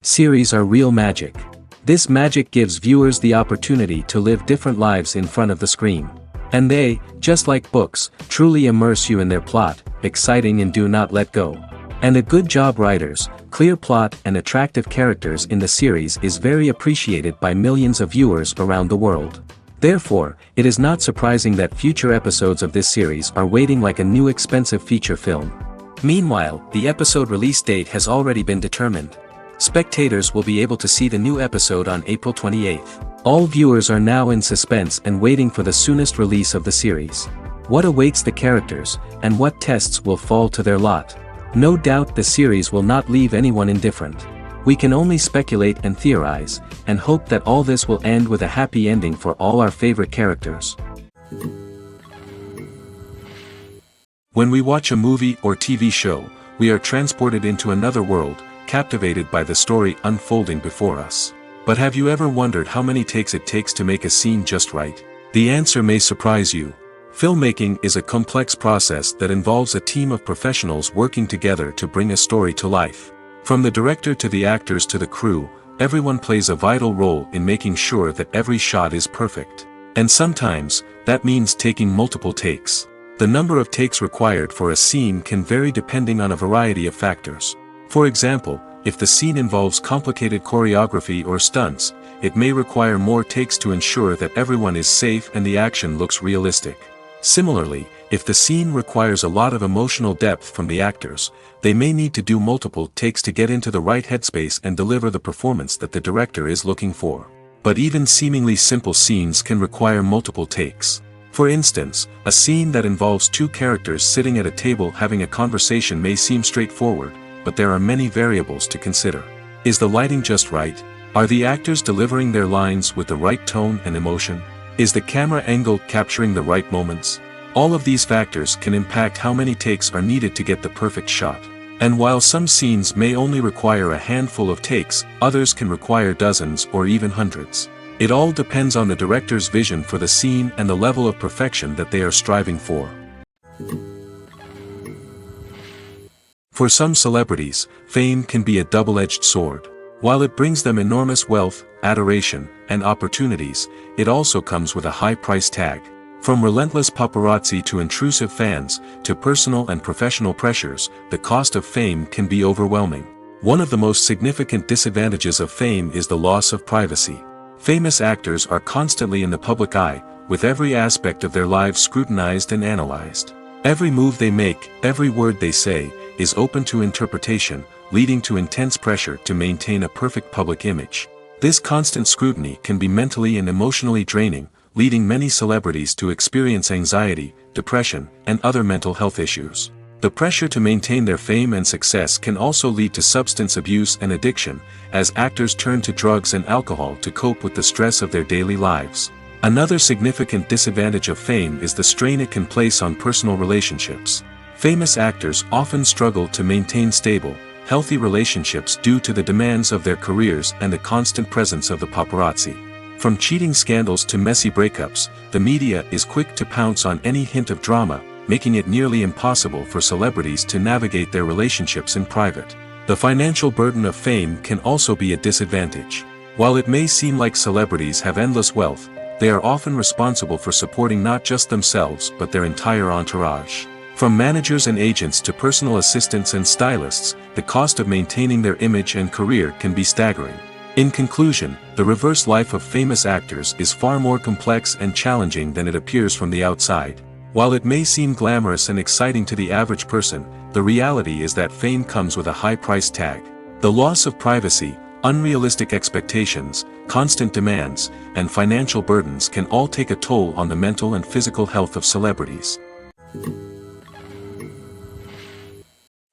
Series are real magic. This magic gives viewers the opportunity to live different lives in front of the screen. And they, just like books, truly immerse you in their plot, exciting and do not let go. And a good job writers, clear plot and attractive characters in the series is very appreciated by millions of viewers around the world. Therefore, it is not surprising that future episodes of this series are waiting like a new expensive feature film. Meanwhile, the episode release date has already been determined. Spectators will be able to see the new episode on April 28th. All viewers are now in suspense and waiting for the soonest release of the series. What awaits the characters, and what tests will fall to their lot? No doubt the series will not leave anyone indifferent. We can only speculate and theorize, and hope that all this will end with a happy ending for all our favorite characters. When we watch a movie or TV show, we are transported into another world, captivated by the story unfolding before us. But have you ever wondered how many takes it takes to make a scene just right? The answer may surprise you. Filmmaking is a complex process that involves a team of professionals working together to bring a story to life. From the director to the actors to the crew, everyone plays a vital role in making sure that every shot is perfect. And sometimes, that means taking multiple takes. The number of takes required for a scene can vary depending on a variety of factors. For example, if the scene involves complicated choreography or stunts, it may require more takes to ensure that everyone is safe and the action looks realistic. Similarly, if the scene requires a lot of emotional depth from the actors, they may need to do multiple takes to get into the right headspace and deliver the performance that the director is looking for. But even seemingly simple scenes can require multiple takes. For instance, a scene that involves two characters sitting at a table having a conversation may seem straightforward, but there are many variables to consider. Is the lighting just right? Are the actors delivering their lines with the right tone and emotion? Is the camera angle capturing the right moments? All of these factors can impact how many takes are needed to get the perfect shot. And while some scenes may only require a handful of takes, others can require dozens or even hundreds. It all depends on the director's vision for the scene and the level of perfection that they are striving for. For some celebrities, fame can be a double-edged sword. While it brings them enormous wealth, adoration, and opportunities, it also comes with a high price tag. From relentless paparazzi to intrusive fans, to personal and professional pressures, the cost of fame can be overwhelming. One of the most significant disadvantages of fame is the loss of privacy. Famous actors are constantly in the public eye, with every aspect of their lives scrutinized and analyzed. Every move they make, every word they say, is open to interpretation, leading to intense pressure to maintain a perfect public image. This constant scrutiny can be mentally and emotionally draining, leading many celebrities to experience anxiety, depression, and other mental health issues. The pressure to maintain their fame and success can also lead to substance abuse and addiction, as actors turn to drugs and alcohol to cope with the stress of their daily lives. Another significant disadvantage of fame is the strain it can place on personal relationships. Famous actors often struggle to maintain stable, healthy relationships due to the demands of their careers and the constant presence of the paparazzi. From cheating scandals to messy breakups, the media is quick to pounce on any hint of drama, making it nearly impossible for celebrities to navigate their relationships in private. The financial burden of fame can also be a disadvantage. While it may seem like celebrities have endless wealth, they are often responsible for supporting not just themselves but their entire entourage. From managers and agents to personal assistants and stylists, the cost of maintaining their image and career can be staggering. In conclusion, the reverse life of famous actors is far more complex and challenging than it appears from the outside. While it may seem glamorous and exciting to the average person, the reality is that fame comes with a high price tag. The loss of privacy, unrealistic expectations, constant demands, and financial burdens can all take a toll on the mental and physical health of celebrities.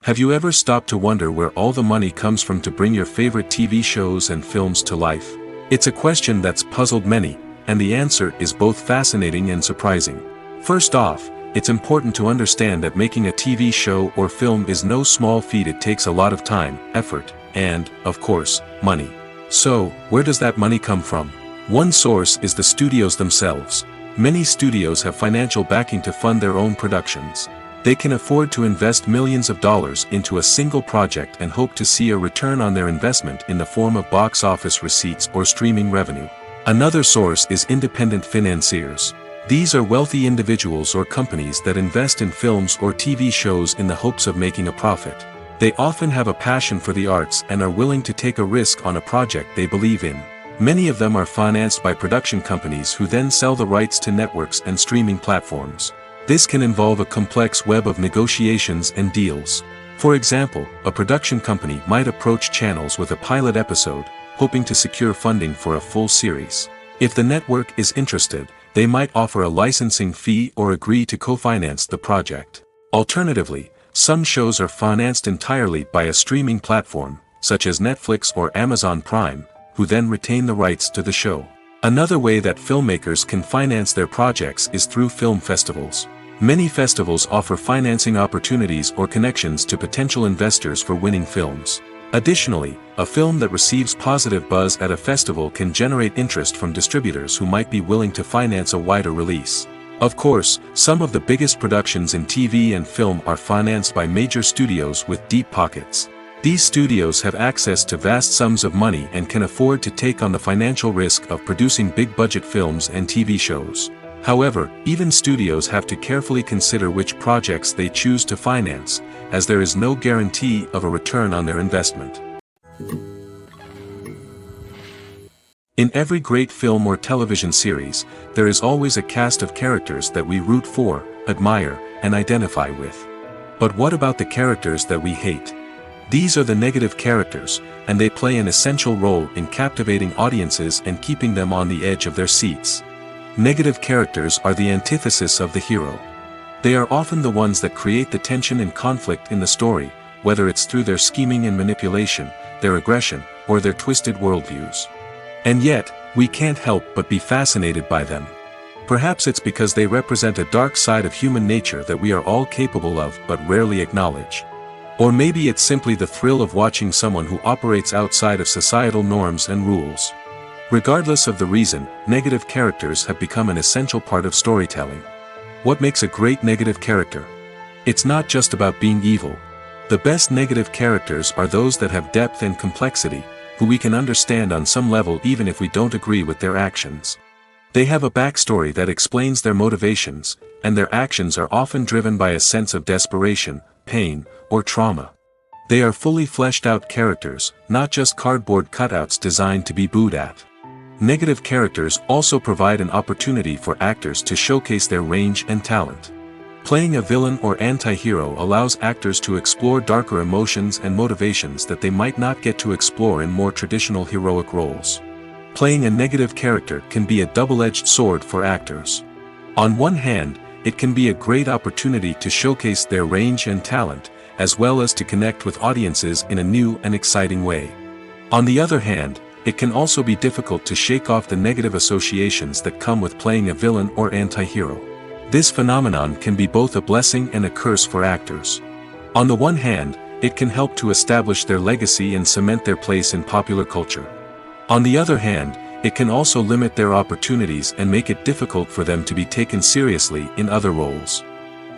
Have you ever stopped to wonder where all the money comes from to bring your favorite TV shows and films to life? It's a question that's puzzled many, and the answer is both fascinating and surprising. First off, it's important to understand that making a TV show or film is no small feat. It takes a lot of time, effort, and, of course, money. So, where does that money come from? One source is the studios themselves. Many studios have financial backing to fund their own productions. They can afford to invest millions of dollars into a single project and hope to see a return on their investment in the form of box office receipts or streaming revenue. Another source is independent financiers. These are wealthy individuals or companies that invest in films or TV shows in the hopes of making a profit. They often have a passion for the arts and are willing to take a risk on a project they believe in. Many of them are financed by production companies who then sell the rights to networks and streaming platforms. This can involve a complex web of negotiations and deals. For example, a production company might approach channels with a pilot episode, hoping to secure funding for a full series. If the network is interested, they might offer a licensing fee or agree to co-finance the project. Alternatively, some shows are financed entirely by a streaming platform, such as Netflix or Amazon Prime, who then retain the rights to the show. Another way that filmmakers can finance their projects is through film festivals. Many festivals offer financing opportunities or connections to potential investors for winning films. Additionally, a film that receives positive buzz at a festival can generate interest from distributors who might be willing to finance a wider release. Of course, some of the biggest productions in TV and film are financed by major studios with deep pockets. These studios have access to vast sums of money and can afford to take on the financial risk of producing big-budget films and TV shows. However, even studios have to carefully consider which projects they choose to finance, as there is no guarantee of a return on their investment. In every great film or television series, there is always a cast of characters that we root for, admire, and identify with. But what about the characters that we hate? These are the negative characters, and they play an essential role in captivating audiences and keeping them on the edge of their seats. Negative characters are the antithesis of the hero. They are often the ones that create the tension and conflict in the story, whether it's through their scheming and manipulation, their aggression, or their twisted worldviews. And yet, we can't help but be fascinated by them. Perhaps it's because they represent a dark side of human nature that we are all capable of but rarely acknowledge. Or maybe it's simply the thrill of watching someone who operates outside of societal norms and rules. Regardless of the reason, negative characters have become an essential part of storytelling. What makes a great negative character? It's not just about being evil. The best negative characters are those that have depth and complexity, who we can understand on some level even if we don't agree with their actions. They have a backstory that explains their motivations, and their actions are often driven by a sense of desperation, pain, or trauma. They are fully fleshed out characters, not just cardboard cutouts designed to be booed at. Negative characters also provide an opportunity for actors to showcase their range and talent. Playing a villain or anti-hero allows actors to explore darker emotions and motivations that they might not get to explore in more traditional heroic roles. Playing a negative character can be a double-edged sword for actors. On one hand, it can be a great opportunity to showcase their range and talent, as well as to connect with audiences in a new and exciting way. On the other hand, it can also be difficult to shake off the negative associations that come with playing a villain or anti-hero. This phenomenon can be both a blessing and a curse for actors. On the one hand, it can help to establish their legacy and cement their place in popular culture. On the other hand, it can also limit their opportunities and make it difficult for them to be taken seriously in other roles.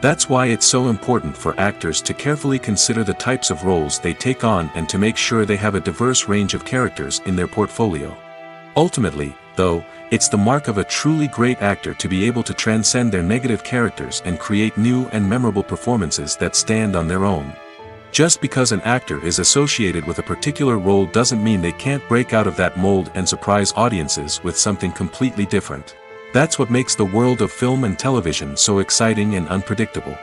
That's why it's so important for actors to carefully consider the types of roles they take on and to make sure they have a diverse range of characters in their portfolio. Ultimately, though, it's the mark of a truly great actor to be able to transcend their negative characters and create new and memorable performances that stand on their own. Just because an actor is associated with a particular role doesn't mean they can't break out of that mold and surprise audiences with something completely different. That's what makes the world of film and television so exciting and unpredictable.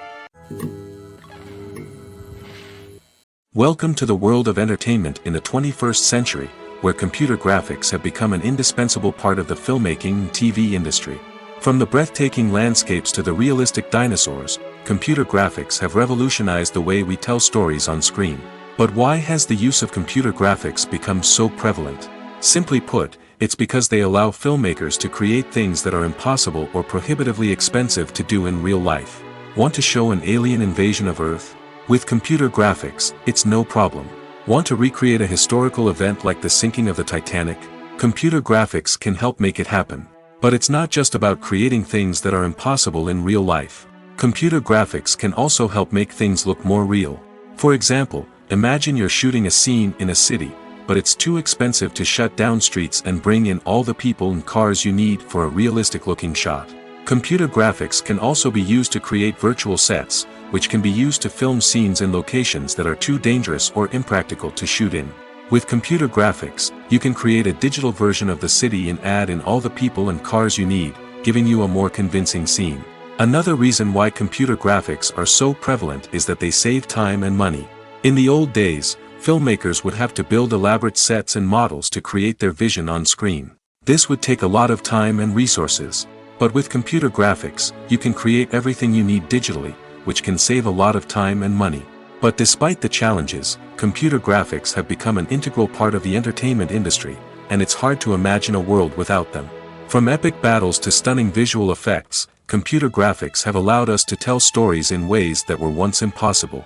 Welcome to the world of entertainment in the 21st century, where computer graphics have become an indispensable part of the filmmaking and TV industry. From the breathtaking landscapes to the realistic dinosaurs, computer graphics have revolutionized the way we tell stories on screen. But why has the use of computer graphics become so prevalent? Simply put, it's because they allow filmmakers to create things that are impossible or prohibitively expensive to do in real life. Want to show an alien invasion of Earth? With computer graphics, it's no problem. Want to recreate a historical event like the sinking of the Titanic? Computer graphics can help make it happen. But it's not just about creating things that are impossible in real life. Computer graphics can also help make things look more real. For example, imagine you're shooting a scene in a city, but it's too expensive to shut down streets and bring in all the people and cars you need for a realistic-looking shot. Computer graphics can also be used to create virtual sets, which can be used to film scenes in locations that are too dangerous or impractical to shoot in. With computer graphics, you can create a digital version of the city and add in all the people and cars you need, giving you a more convincing scene. Another reason why computer graphics are so prevalent is that they save time and money. In the old days, filmmakers would have to build elaborate sets and models to create their vision on screen. This would take a lot of time and resources. But with computer graphics, you can create everything you need digitally, which can save a lot of time and money. But despite the challenges, computer graphics have become an integral part of the entertainment industry, and it's hard to imagine a world without them. From epic battles to stunning visual effects, computer graphics have allowed us to tell stories in ways that were once impossible.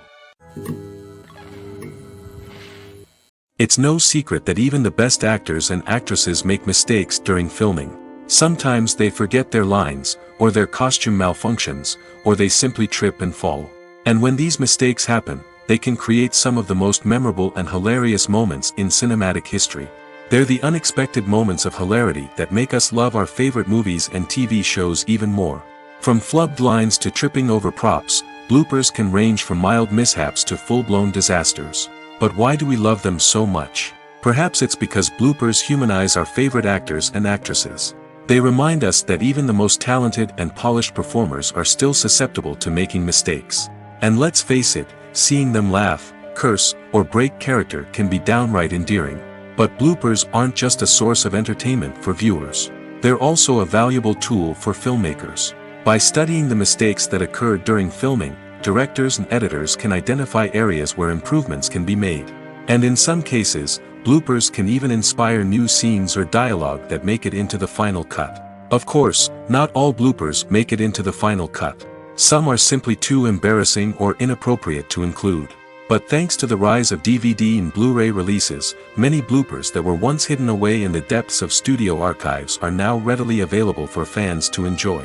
It's no secret that even the best actors and actresses make mistakes during filming. Sometimes they forget their lines, or their costume malfunctions, or they simply trip and fall. And when these mistakes happen, they can create some of the most memorable and hilarious moments in cinematic history. They're the unexpected moments of hilarity that make us love our favorite movies and TV shows even more. From flubbed lines to tripping over props, bloopers can range from mild mishaps to full-blown disasters. But why do we love them so much? Perhaps it's because bloopers humanize our favorite actors and actresses. They remind us that even the most talented and polished performers are still susceptible to making mistakes. And let's face it, seeing them laugh, curse, or break character can be downright endearing. But bloopers aren't just a source of entertainment for viewers. They're also a valuable tool for filmmakers. By studying the mistakes that occurred during filming, directors and editors can identify areas where improvements can be made. And in some cases, bloopers can even inspire new scenes or dialogue that make it into the final cut. Of course, not all bloopers make it into the final cut. Some are simply too embarrassing or inappropriate to include. But thanks to the rise of DVD and Blu-ray releases, many bloopers that were once hidden away in the depths of studio archives are now readily available for fans to enjoy.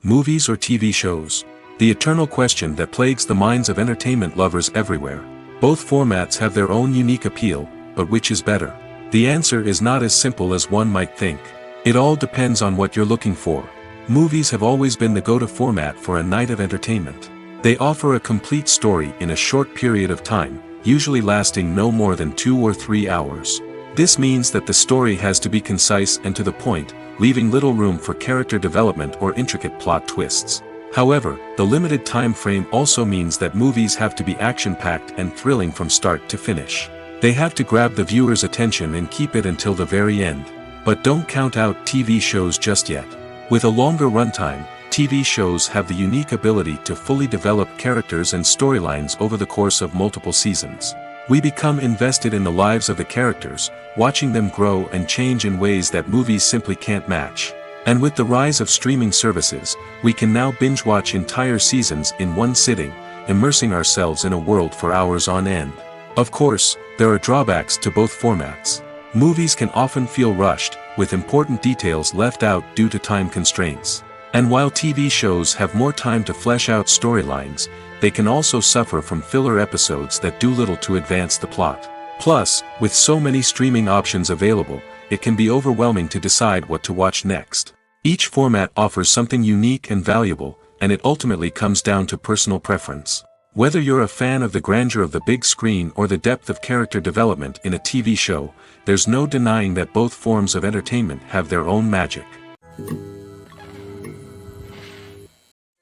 Movies or TV shows? The eternal question that plagues the minds of entertainment lovers everywhere. Both formats have their own unique appeal, but which is better? The answer is not as simple as one might think. It all depends on what you're looking for. Movies have always been the go-to format for a night of entertainment. They offer a complete story in a short period of time, usually lasting no more than 2 or 3 hours. This means that the story has to be concise and to the point, leaving little room for character development or intricate plot twists. However, the limited time frame also means that movies have to be action-packed and thrilling from start to finish. They have to grab the viewer's attention and keep it until the very end. But don't count out TV shows just yet. With a longer runtime, TV shows have the unique ability to fully develop characters and storylines over the course of multiple seasons. We become invested in the lives of the characters, watching them grow and change in ways that movies simply can't match. And with the rise of streaming services, we can now binge-watch entire seasons in one sitting, immersing ourselves in a world for hours on end. Of course, there are drawbacks to both formats. Movies can often feel rushed, with important details left out due to time constraints. And while TV shows have more time to flesh out storylines, they can also suffer from filler episodes that do little to advance the plot. Plus, with so many streaming options available, it can be overwhelming to decide what to watch next. Each format offers something unique and valuable, and it ultimately comes down to personal preference. Whether you're a fan of the grandeur of the big screen or the depth of character development in a TV show, there's no denying that both forms of entertainment have their own magic.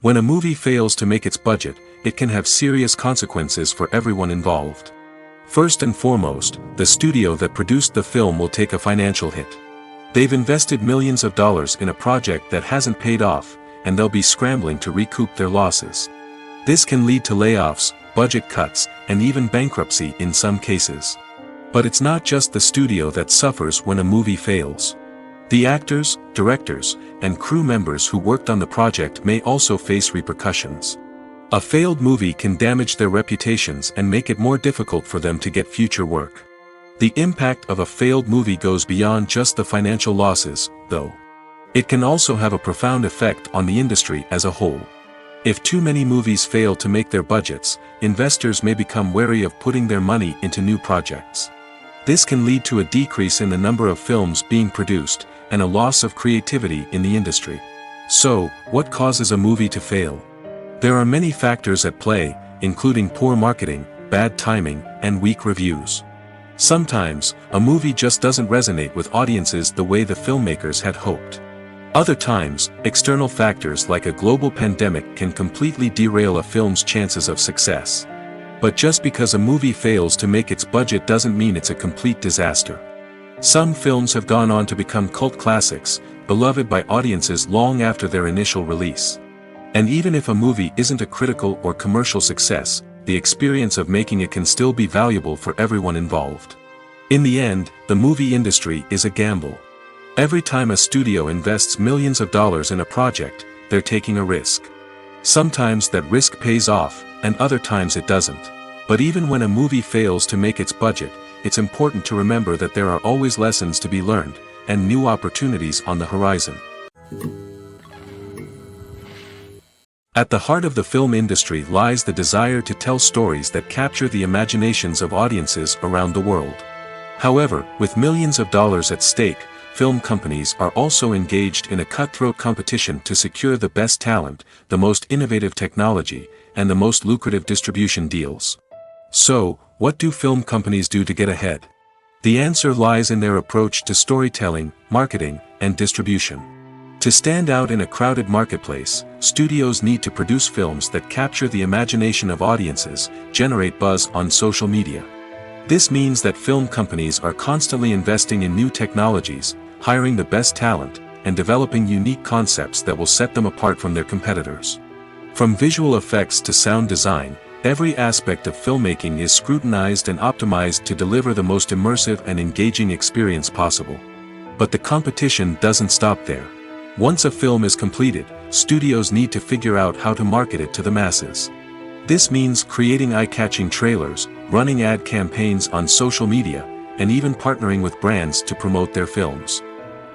When a movie fails to make its budget, it can have serious consequences for everyone involved. First and foremost, the studio that produced the film will take a financial hit. They've invested millions of dollars in a project that hasn't paid off, and they'll be scrambling to recoup their losses. This can lead to layoffs, budget cuts, and even bankruptcy in some cases. But it's not just the studio that suffers when a movie fails. The actors, directors, and crew members who worked on the project may also face repercussions. A failed movie can damage their reputations and make it more difficult for them to get future work. The impact of a failed movie goes beyond just the financial losses, though. It can also have a profound effect on the industry as a whole. If too many movies fail to make their budgets, investors may become wary of putting their money into new projects. This can lead to a decrease in the number of films being produced, and a loss of creativity in the industry. So, what causes a movie to fail? There are many factors at play, including poor marketing, bad timing, and weak reviews. Sometimes, a movie just doesn't resonate with audiences the way the filmmakers had hoped. Other times, external factors like a global pandemic can completely derail a film's chances of success. But just because a movie fails to make its budget doesn't mean it's a complete disaster. Some films have gone on to become cult classics, beloved by audiences long after their initial release. And even if a movie isn't a critical or commercial success, the experience of making it can still be valuable for everyone involved. In the end, the movie industry is a gamble. Every time a studio invests millions of dollars in a project, they're taking a risk. Sometimes that risk pays off, and other times it doesn't. But even when a movie fails to make its budget, it's important to remember that there are always lessons to be learned, and new opportunities on the horizon. At the heart of the film industry lies the desire to tell stories that capture the imaginations of audiences around the world. However, with millions of dollars at stake, film companies are also engaged in a cutthroat competition to secure the best talent, the most innovative technology, and the most lucrative distribution deals. So, what do film companies do to get ahead? The answer lies in their approach to storytelling, marketing, and distribution. To stand out in a crowded marketplace, studios need to produce films that capture the imagination of audiences, generate buzz on social media. This means that film companies are constantly investing in new technologies, hiring the best talent, and developing unique concepts that will set them apart from their competitors. From visual effects to sound design, every aspect of filmmaking is scrutinized and optimized to deliver the most immersive and engaging experience possible. But the competition doesn't stop there. Once a film is completed, studios need to figure out how to market it to the masses. This means creating eye-catching trailers, running ad campaigns on social media, and even partnering with brands to promote their films.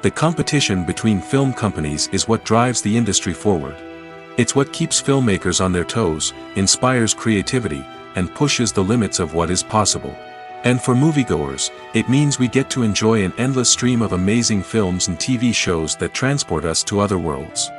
The competition between film companies is what drives the industry forward. It's what keeps filmmakers on their toes, inspires creativity, and pushes the limits of what is possible. And for moviegoers, it means we get to enjoy an endless stream of amazing films and TV shows that transport us to other worlds.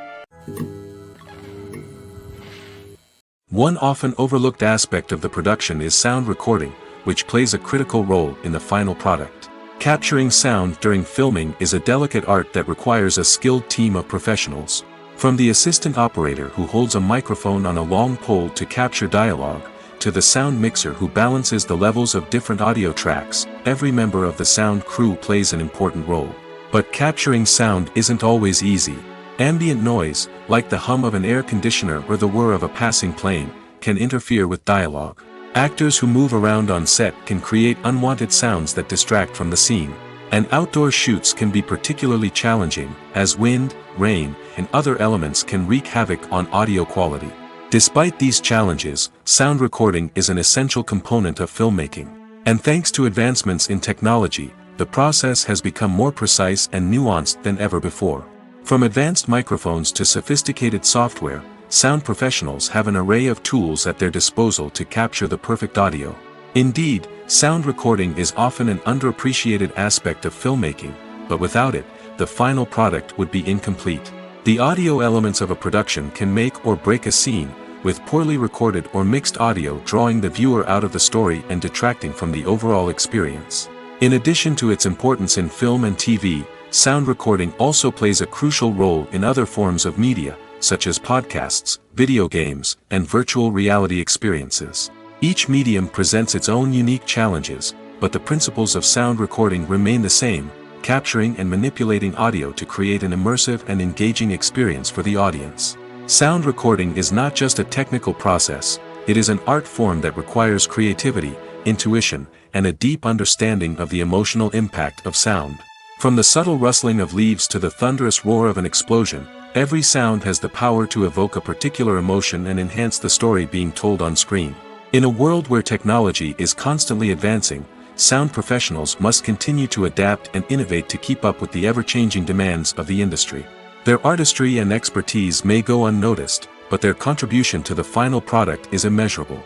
One often overlooked aspect of the production is sound recording, which plays a critical role in the final product. Capturing sound during filming is a delicate art that requires a skilled team of professionals. From the assistant operator who holds a microphone on a long pole to capture dialogue, to the sound mixer who balances the levels of different audio tracks, every member of the sound crew plays an important role. But capturing sound isn't always easy. Ambient noise, like the hum of an air conditioner or the whir of a passing plane, can interfere with dialogue. Actors who move around on set can create unwanted sounds that distract from the scene. And outdoor shoots can be particularly challenging, as wind, rain, and other elements can wreak havoc on audio quality. Despite these challenges, sound recording is an essential component of filmmaking. And thanks to advancements in technology, the process has become more precise and nuanced than ever before. From advanced microphones to sophisticated software, sound professionals have an array of tools at their disposal to capture the perfect audio. Indeed, sound recording is often an underappreciated aspect of filmmaking, but without it, the final product would be incomplete. The audio elements of a production can make or break a scene, with poorly recorded or mixed audio drawing the viewer out of the story and detracting from the overall experience. In addition to its importance in film and TV, sound recording also plays a crucial role in other forms of media, such as podcasts, video games, and virtual reality experiences. Each medium presents its own unique challenges, but the principles of sound recording remain the same, capturing and manipulating audio to create an immersive and engaging experience for the audience. Sound recording is not just a technical process, it is an art form that requires creativity, intuition, and a deep understanding of the emotional impact of sound. From the subtle rustling of leaves to the thunderous roar of an explosion, every sound has the power to evoke a particular emotion and enhance the story being told on screen. In a world where technology is constantly advancing, sound professionals must continue to adapt and innovate to keep up with the ever-changing demands of the industry. Their artistry and expertise may go unnoticed, but their contribution to the final product is immeasurable.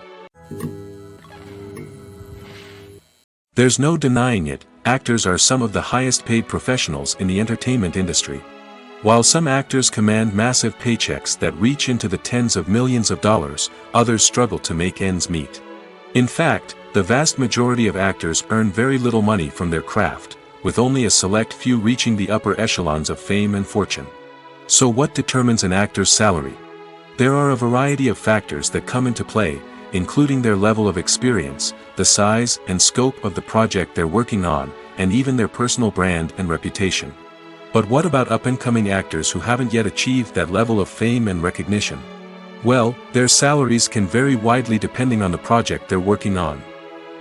There's no denying it, actors are some of the highest paid professionals in the entertainment industry. While some actors command massive paychecks that reach into the tens of millions of dollars, others struggle to make ends meet. In fact, the vast majority of actors earn very little money from their craft, with only a select few reaching the upper echelons of fame and fortune. So what determines an actor's salary? There are a variety of factors that come into play, including their level of experience, the size and scope of the project they're working on, and even their personal brand and reputation. But what about up-and-coming actors who haven't yet achieved that level of fame and recognition? Well, their salaries can vary widely depending on the project they're working on.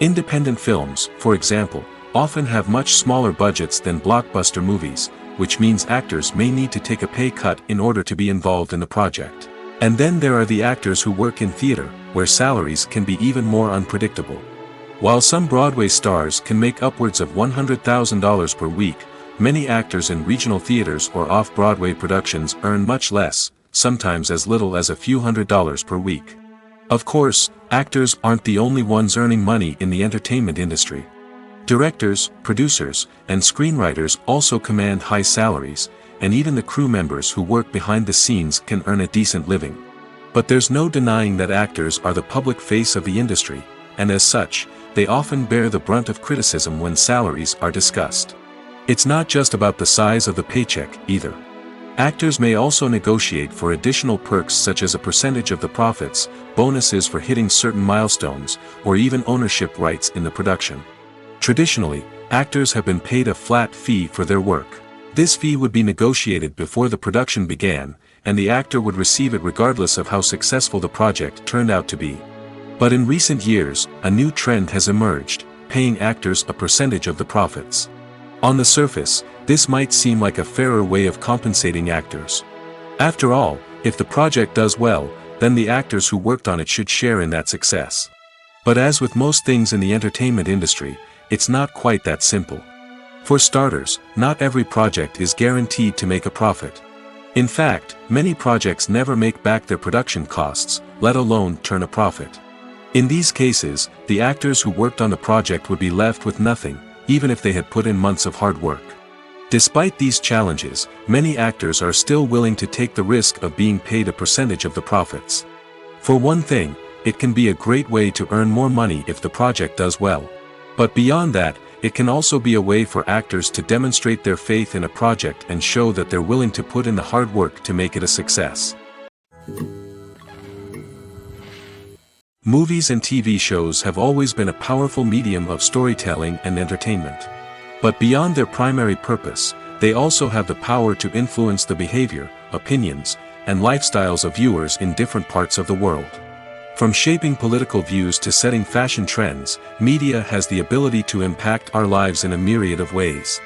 Independent films, for example, often have much smaller budgets than blockbuster movies, which means actors may need to take a pay cut in order to be involved in the project. And then there are the actors who work in theater, where salaries can be even more unpredictable. While some Broadway stars can make upwards of $100,000 per week, many actors in regional theaters or off-Broadway productions earn much less, sometimes as little as a few $100s per week. Of course, actors aren't the only ones earning money in the entertainment industry. Directors, producers, and screenwriters also command high salaries, and even the crew members who work behind the scenes can earn a decent living. But there's no denying that actors are the public face of the industry, and as such, they often bear the brunt of criticism when salaries are discussed. It's not just about the size of the paycheck, either. Actors may also negotiate for additional perks such as a percentage of the profits, bonuses for hitting certain milestones, or even ownership rights in the production. Traditionally, actors have been paid a flat fee for their work. This fee would be negotiated before the production began, and the actor would receive it regardless of how successful the project turned out to be. But in recent years, a new trend has emerged, paying actors a percentage of the profits. On the surface, this might seem like a fairer way of compensating actors. After all, if the project does well, then the actors who worked on it should share in that success. But as with most things in the entertainment industry, it's not quite that simple. For starters, not every project is guaranteed to make a profit. In fact, many projects never make back their production costs, let alone turn a profit. In these cases, the actors who worked on the project would be left with nothing, even if they had put in months of hard work. Despite these challenges, many actors are still willing to take the risk of being paid a percentage of the profits. For one thing, it can be a great way to earn more money if the project does well. But beyond that, it can also be a way for actors to demonstrate their faith in a project and show that they're willing to put in the hard work to make it a success. Movies and TV shows have always been a powerful medium of storytelling and entertainment. But beyond their primary purpose, they also have the power to influence the behavior, opinions, and lifestyles of viewers in different parts of the world. From shaping political views to setting fashion trends, media has the ability to impact our lives in a myriad of ways.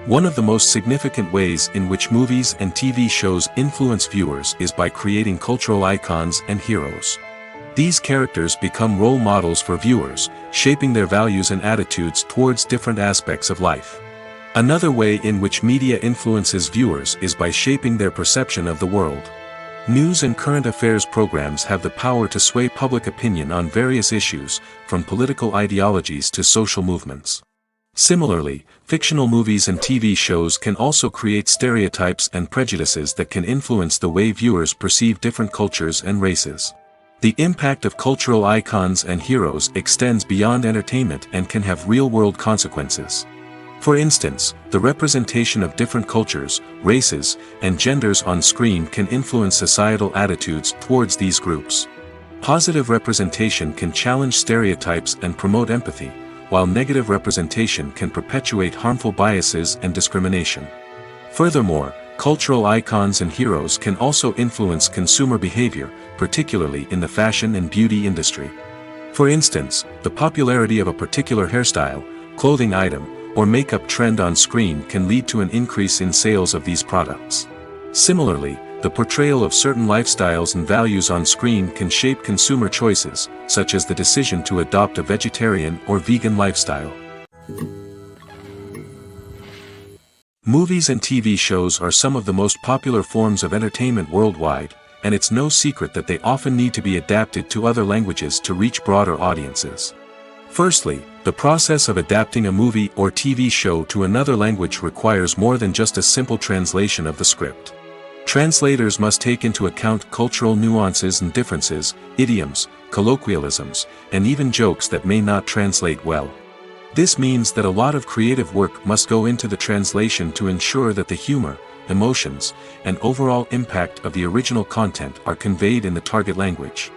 One of the most significant ways in which movies and TV shows influence viewers is by creating cultural icons and heroes. These characters become role models for viewers, shaping their values and attitudes towards different aspects of life. Another way in which media influences viewers is by shaping their perception of the world. News and current affairs programs have the power to sway public opinion on various issues, from political ideologies to social movements. Similarly, fictional movies and TV shows can also create stereotypes and prejudices that can influence the way viewers perceive different cultures and races. The impact of cultural icons and heroes extends beyond entertainment and can have real-world consequences. For instance, the representation of different cultures, races, and genders on screen can influence societal attitudes towards these groups. Positive representation can challenge stereotypes and promote empathy, while negative representation can perpetuate harmful biases and discrimination. Furthermore, cultural icons and heroes can also influence consumer behavior, particularly in the fashion and beauty industry. For instance, the popularity of a particular hairstyle, clothing item, or makeup trend on screen can lead to an increase in sales of these products. Similarly, the portrayal of certain lifestyles and values on screen can shape consumer choices, such as the decision to adopt a vegetarian or vegan lifestyle. Movies and TV shows are some of the most popular forms of entertainment worldwide, and it's no secret that they often need to be adapted to other languages to reach broader audiences. Firstly, the process of adapting a movie or TV show to another language requires more than just a simple translation of the script. Translators must take into account cultural nuances and differences, idioms, colloquialisms, and even jokes that may not translate well. This means that a lot of creative work must go into the translation to ensure that the humor, emotions, and overall impact of the original content are conveyed in the target language.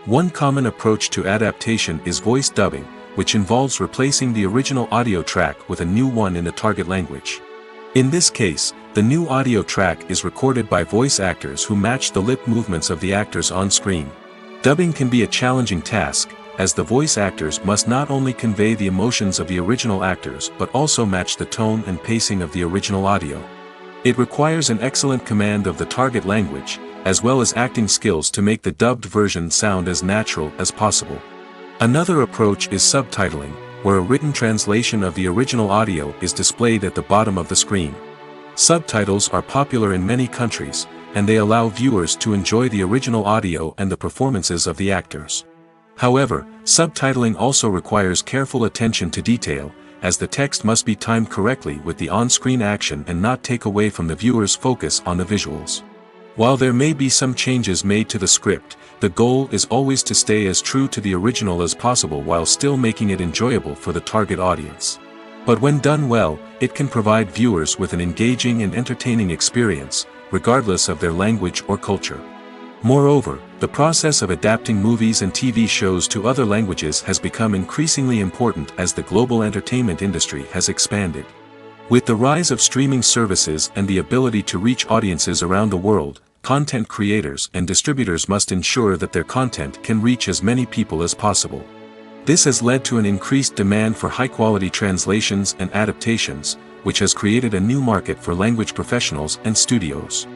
One common approach to adaptation is voice dubbing, which involves replacing the original audio track with a new one in the target language. In this case, the new audio track is recorded by voice actors who match the lip movements of the actors on screen. Dubbing can be a challenging task, as the voice actors must not only convey the emotions of the original actors but also match the tone and pacing of the original audio. It requires an excellent command of the target language, as well as acting skills to make the dubbed version sound as natural as possible. Another approach is subtitling, where a written translation of the original audio is displayed at the bottom of the screen. Subtitles are popular in many countries, and they allow viewers to enjoy the original audio and the performances of the actors. However, subtitling also requires careful attention to detail, as the text must be timed correctly with the on-screen action and not take away from the viewer's focus on the visuals. While there may be some changes made to the script, the goal is always to stay as true to the original as possible while still making it enjoyable for the target audience. But when done well, it can provide viewers with an engaging and entertaining experience, regardless of their language or culture. Moreover, the process of adapting movies and TV shows to other languages has become increasingly important as the global entertainment industry has expanded. With the rise of streaming services and the ability to reach audiences around the world, content creators and distributors must ensure that their content can reach as many people as possible. This has led to an increased demand for high-quality translations and adaptations, which has created a new market for language professionals and studios.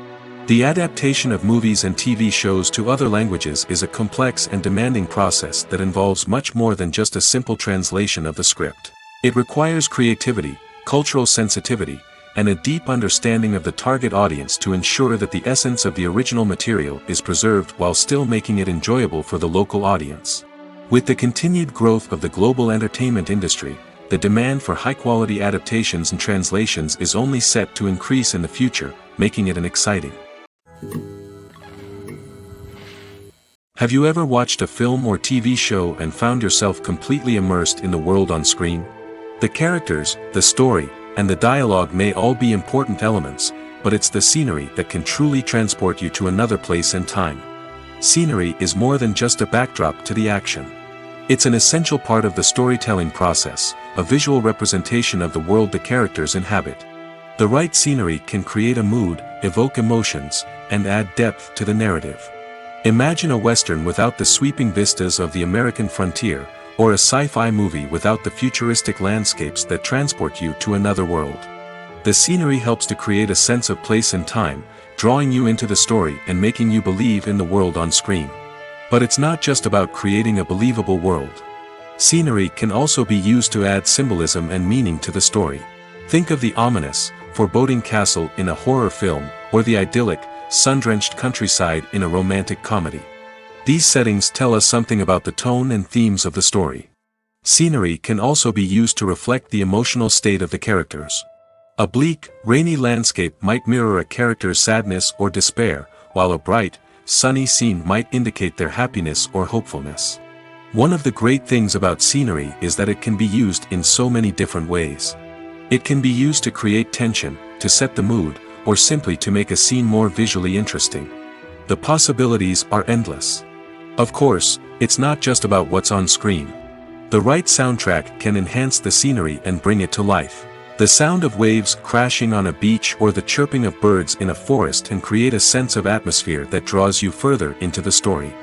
The adaptation of movies and TV shows to other languages is a complex and demanding process that involves much more than just a simple translation of the script. It requires creativity, cultural sensitivity, and a deep understanding of the target audience to ensure that the essence of the original material is preserved while still making it enjoyable for the local audience. With the continued growth of the global entertainment industry, the demand for high-quality adaptations and translations is only set to increase in the future, making it an exciting. Have you ever watched a film or TV show and found yourself completely immersed in the world on screen? The characters, the story, and the dialogue may all be important elements, but it's the scenery that can truly transport you to another place and time. Scenery is more than just a backdrop to the action. It's an essential part of the storytelling process, a visual representation of the world the characters inhabit. The right scenery can create a mood, evoke emotions, and add depth to the narrative. Imagine a Western without the sweeping vistas of the American frontier, or a sci-fi movie without the futuristic landscapes that transport you to another world. The scenery helps to create a sense of place and time, drawing you into the story and making you believe in the world on screen. But it's not just about creating a believable world. Scenery can also be used to add symbolism and meaning to the story. Think of the ominous, foreboding castle in a horror film, or the idyllic, sun-drenched countryside in a romantic comedy. These settings tell us something about the tone and themes of the story. Scenery can also be used to reflect the emotional state of the characters. A bleak, rainy landscape might mirror a character's sadness or despair, while a bright, sunny scene might indicate their happiness or hopefulness. One of the great things about scenery is that it can be used in so many different ways. It can be used to create tension, to set the mood, or simply to make a scene more visually interesting. The possibilities are endless. Of course, it's not just about what's on screen. The right soundtrack can enhance the scenery and bring it to life. The sound of waves crashing on a beach or the chirping of birds in a forest can create a sense of atmosphere that draws you further into the story.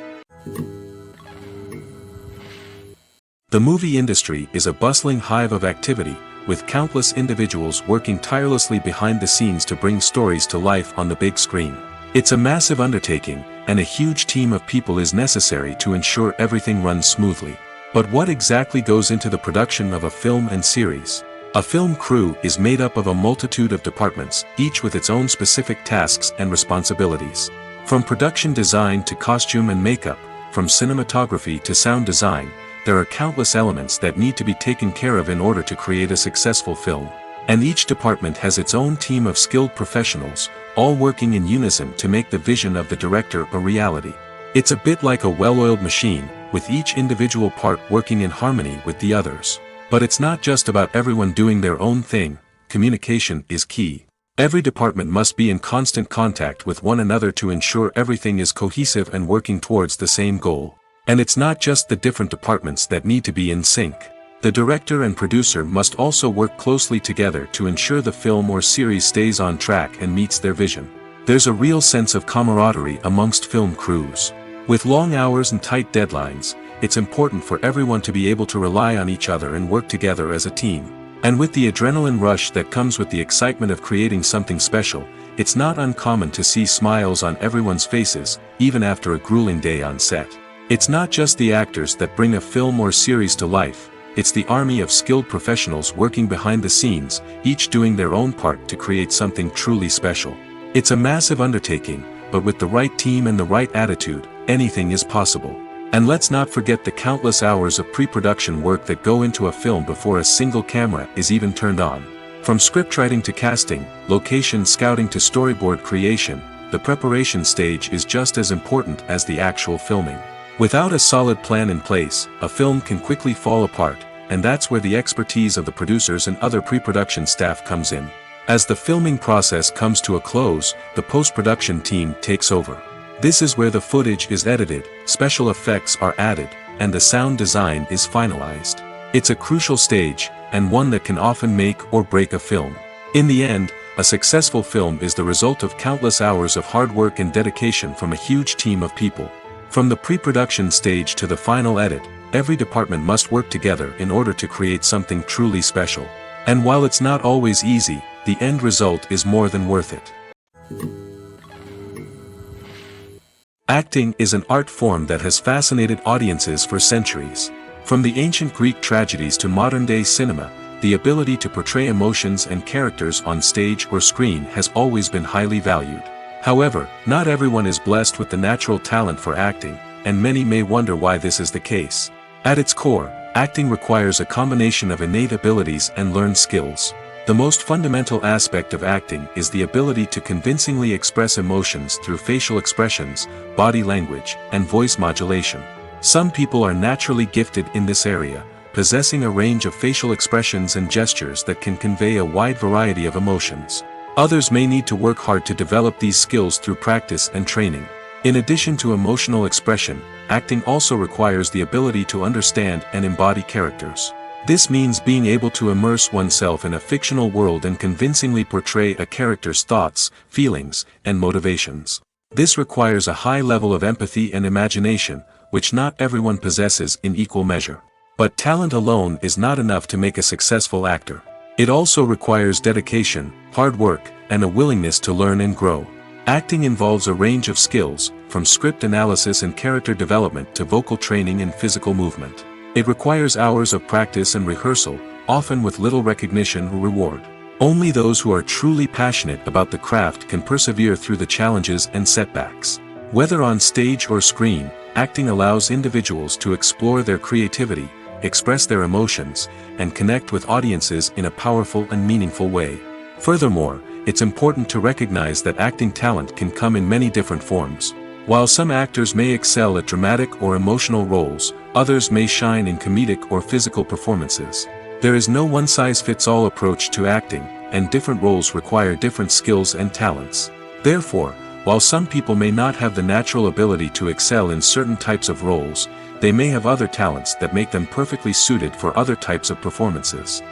The movie industry is a bustling hive of activity, with countless individuals working tirelessly behind the scenes to bring stories to life on the big screen. It's a massive undertaking, and a huge team of people is necessary to ensure everything runs smoothly. But what exactly goes into the production of a film and series? A film crew is made up of a multitude of departments, each with its own specific tasks and responsibilities. From production design to costume and makeup, from cinematography to sound design, there are countless elements that need to be taken care of in order to create a successful film. And each department has its own team of skilled professionals, all working in unison to make the vision of the director a reality. It's a bit like a well-oiled machine, with each individual part working in harmony with the others. But it's not just about everyone doing their own thing. Communication is key. Every department must be in constant contact with one another to ensure everything is cohesive and working towards the same goal. And it's not just the different departments that need to be in sync. The director and producer must also work closely together to ensure the film or series stays on track and meets their vision. There's a real sense of camaraderie amongst film crews. With long hours and tight deadlines, it's important for everyone to be able to rely on each other and work together as a team. And with the adrenaline rush that comes with the excitement of creating something special, it's not uncommon to see smiles on everyone's faces, even after a grueling day on set. It's not just the actors that bring a film or series to life. It's the army of skilled professionals working behind the scenes, each doing their own part to create something truly special. It's a massive undertaking, but with the right team and the right attitude, anything is possible. And let's not forget the countless hours of pre-production work that go into a film before a single camera is even turned on. From scriptwriting to casting, location scouting to storyboard creation, the preparation stage is just as important as the actual filming. Without a solid plan in place, a film can quickly fall apart, and that's where the expertise of the producers and other pre-production staff comes in. As the filming process comes to a close, the post-production team takes over. This is where the footage is edited, special effects are added, and the sound design is finalized. It's a crucial stage, and one that can often make or break a film. In the end, a successful film is the result of countless hours of hard work and dedication from a huge team of people. From the pre-production stage to the final edit, every department must work together in order to create something truly special. And while it's not always easy, the end result is more than worth it. Acting is an art form that has fascinated audiences for centuries. From the ancient Greek tragedies to modern-day cinema, the ability to portray emotions and characters on stage or screen has always been highly valued. However, not everyone is blessed with the natural talent for acting, and many may wonder why this is the case. At its core, acting requires a combination of innate abilities and learned skills. The most fundamental aspect of acting is the ability to convincingly express emotions through facial expressions, body language, and voice modulation. Some people are naturally gifted in this area, possessing a range of facial expressions and gestures that can convey a wide variety of emotions. Others may need to work hard to develop these skills through practice and training. In addition to emotional expression, acting also requires the ability to understand and embody characters. This means being able to immerse oneself in a fictional world and convincingly portray a character's thoughts, feelings, and motivations. This requires a high level of empathy and imagination, which not everyone possesses in equal measure. But talent alone is not enough to make a successful actor. It also requires dedication, hard work, and a willingness to learn and grow. Acting involves a range of skills, from script analysis and character development to vocal training and physical movement. It requires hours of practice and rehearsal, often with little recognition or reward. Only those who are truly passionate about the craft can persevere through the challenges and setbacks. Whether on stage or screen, acting allows individuals to explore their creativity, express their emotions, and connect with audiences in a powerful and meaningful way. Furthermore, it's important to recognize that acting talent can come in many different forms. While some actors may excel at dramatic or emotional roles, others may shine in comedic or physical performances. There is no one-size-fits-all approach to acting, and different roles require different skills and talents. Therefore, while some people may not have the natural ability to excel in certain types of roles, they may have other talents that make them perfectly suited for other types of performances.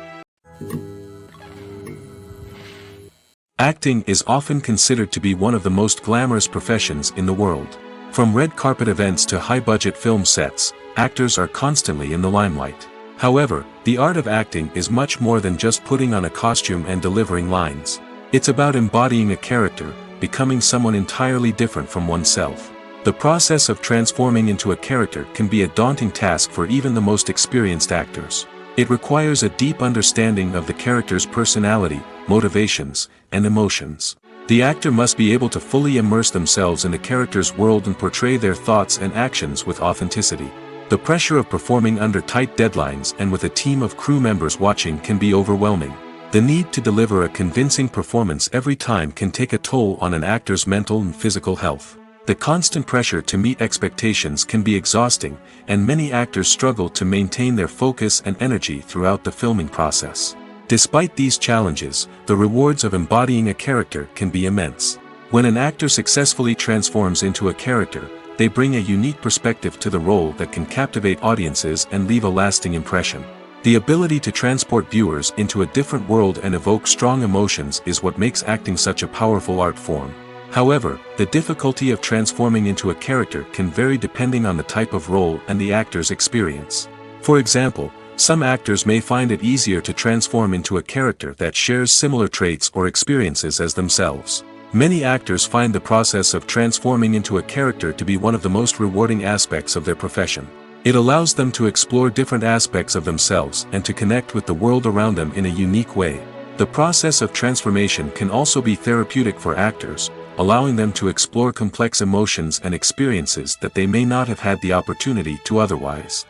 Acting is often considered to be one of the most glamorous professions in the world. From red carpet events to high-budget film sets, actors are constantly in the limelight. However, the art of acting is much more than just putting on a costume and delivering lines. It's about embodying a character, becoming someone entirely different from oneself. The process of transforming into a character can be a daunting task for even the most experienced actors. It requires a deep understanding of the character's personality, motivations, and emotions. The actor must be able to fully immerse themselves in the character's world and portray their thoughts and actions with authenticity. The pressure of performing under tight deadlines and with a team of crew members watching can be overwhelming. The need to deliver a convincing performance every time can take a toll on an actor's mental and physical health. The constant pressure to meet expectations can be exhausting, and many actors struggle to maintain their focus and energy throughout the filming process. Despite these challenges, the rewards of embodying a character can be immense. When an actor successfully transforms into a character, they bring a unique perspective to the role that can captivate audiences and leave a lasting impression. The ability to transport viewers into a different world and evoke strong emotions is what makes acting such a powerful art form. However, the difficulty of transforming into a character can vary depending on the type of role and the actor's experience. For example, some actors may find it easier to transform into a character that shares similar traits or experiences as themselves. Many actors find the process of transforming into a character to be one of the most rewarding aspects of their profession. It allows them to explore different aspects of themselves and to connect with the world around them in a unique way. The process of transformation can also be therapeutic for actors, allowing them to explore complex emotions and experiences that they may not have had the opportunity to otherwise.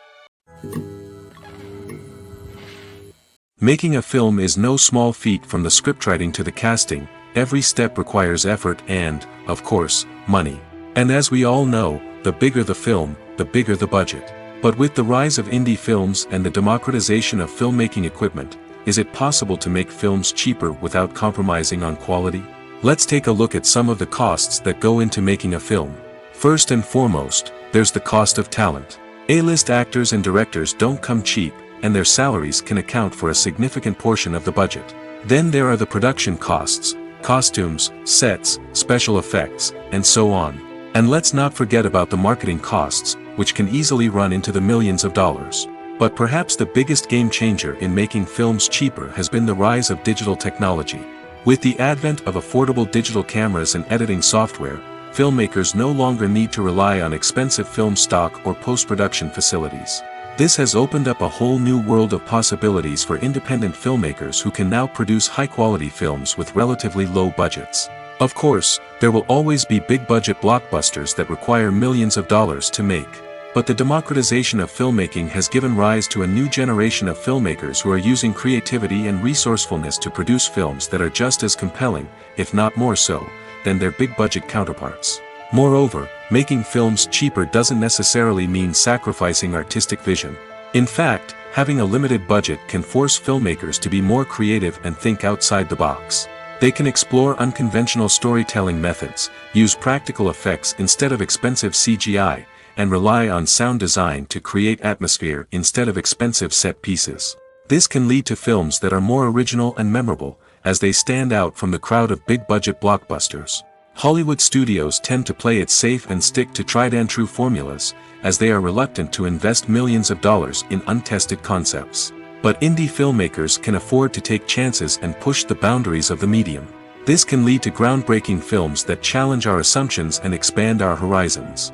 Making a film is no small feat. From the scriptwriting to the casting, every step requires effort and, of course, money. And as we all know, the bigger the film, the bigger the budget. But with the rise of indie films and the democratization of filmmaking equipment, is it possible to make films cheaper without compromising on quality? Let's take a look at some of the costs that go into making a film. First and foremost, there's the cost of talent. A-list actors and directors don't come cheap, and their salaries can account for a significant portion of the budget. Then there are the production costs, costumes, sets, special effects, and so on. And let's not forget about the marketing costs, which can easily run into the millions of dollars. But perhaps the biggest game changer in making films cheaper has been the rise of digital technology. With the advent of affordable digital cameras and editing software, filmmakers no longer need to rely on expensive film stock or post-production facilities. This has opened up a whole new world of possibilities for independent filmmakers who can now produce high-quality films with relatively low budgets. Of course, there will always be big-budget blockbusters that require millions of dollars to make. But the democratization of filmmaking has given rise to a new generation of filmmakers who are using creativity and resourcefulness to produce films that are just as compelling, if not more so, than their big-budget counterparts. Moreover, making films cheaper doesn't necessarily mean sacrificing artistic vision. In fact, having a limited budget can force filmmakers to be more creative and think outside the box. They can explore unconventional storytelling methods, use practical effects instead of expensive CGI, and rely on sound design to create atmosphere instead of expensive set pieces. This can lead to films that are more original and memorable, as they stand out from the crowd of big-budget blockbusters. Hollywood studios tend to play it safe and stick to tried-and-true formulas, as they are reluctant to invest millions of dollars in untested concepts. But indie filmmakers can afford to take chances and push the boundaries of the medium. This can lead to groundbreaking films that challenge our assumptions and expand our horizons.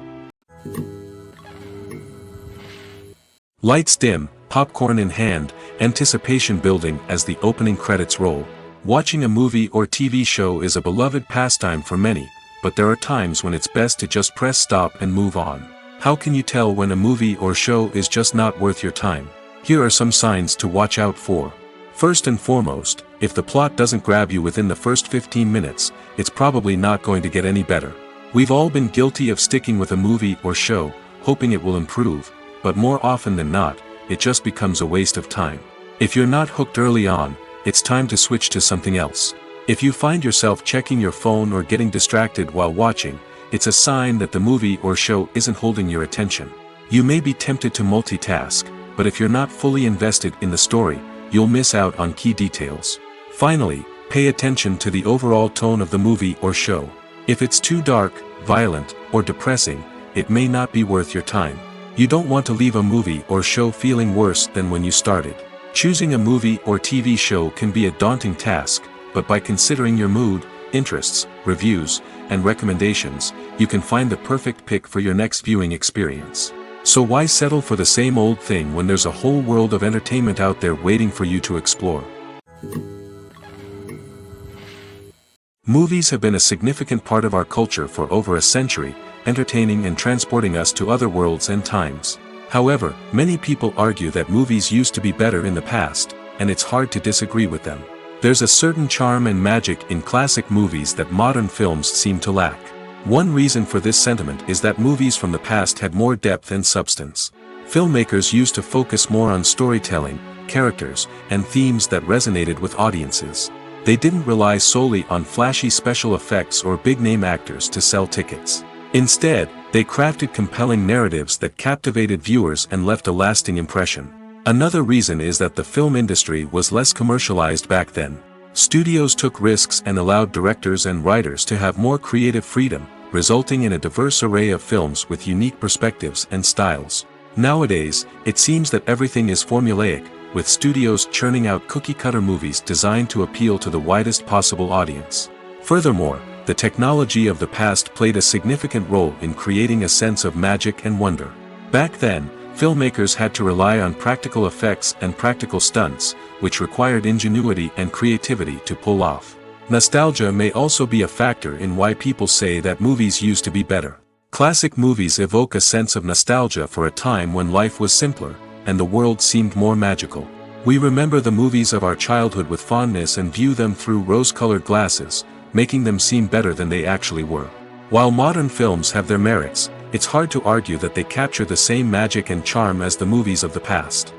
Lights dim, popcorn in hand, anticipation building as the opening credits roll. Watching a movie or TV show is a beloved pastime for many, but there are times when it's best to just press stop and move on. How can you tell when a movie or show is just not worth your time? Here are some signs to watch out for. First and foremost, if the plot doesn't grab you within the first 15 minutes, it's probably not going to get any better. We've all been guilty of sticking with a movie or show, hoping it will improve, but more often than not, it just becomes a waste of time. If you're not hooked early on, it's time to switch to something else. If you find yourself checking your phone or getting distracted while watching, it's a sign that the movie or show isn't holding your attention. You may be tempted to multitask, but if you're not fully invested in the story, you'll miss out on key details. Finally, pay attention to the overall tone of the movie or show. If it's too dark, violent, or depressing, it may not be worth your time. You don't want to leave a movie or show feeling worse than when you started. Choosing a movie or TV show can be a daunting task, but by considering your mood, interests, reviews, and recommendations, you can find the perfect pick for your next viewing experience. So why settle for the same old thing when there's a whole world of entertainment out there waiting for you to explore? Movies have been a significant part of our culture for over a century, entertaining and transporting us to other worlds and times. However, many people argue that movies used to be better in the past, and it's hard to disagree with them. There's a certain charm and magic in classic movies that modern films seem to lack. One reason for this sentiment is that movies from the past had more depth and substance. Filmmakers used to focus more on storytelling, characters, and themes that resonated with audiences. They didn't rely solely on flashy special effects or big-name actors to sell tickets. Instead, they crafted compelling narratives that captivated viewers and left a lasting impression. Another reason is that the film industry was less commercialized back then. Studios took risks and allowed directors and writers to have more creative freedom, resulting in a diverse array of films with unique perspectives and styles. Nowadays, it seems that everything is formulaic, with studios churning out cookie-cutter movies designed to appeal to the widest possible audience. Furthermore, the technology of the past played a significant role in creating a sense of magic and wonder. Back then, filmmakers had to rely on practical effects and practical stunts, which required ingenuity and creativity to pull off. Nostalgia may also be a factor in why people say that movies used to be better. Classic movies evoke a sense of nostalgia for a time when life was simpler, and the world seemed more magical. We remember the movies of our childhood with fondness and view them through rose-colored glasses, making them seem better than they actually were. While modern films have their merits, it's hard to argue that they capture the same magic and charm as the movies of the past.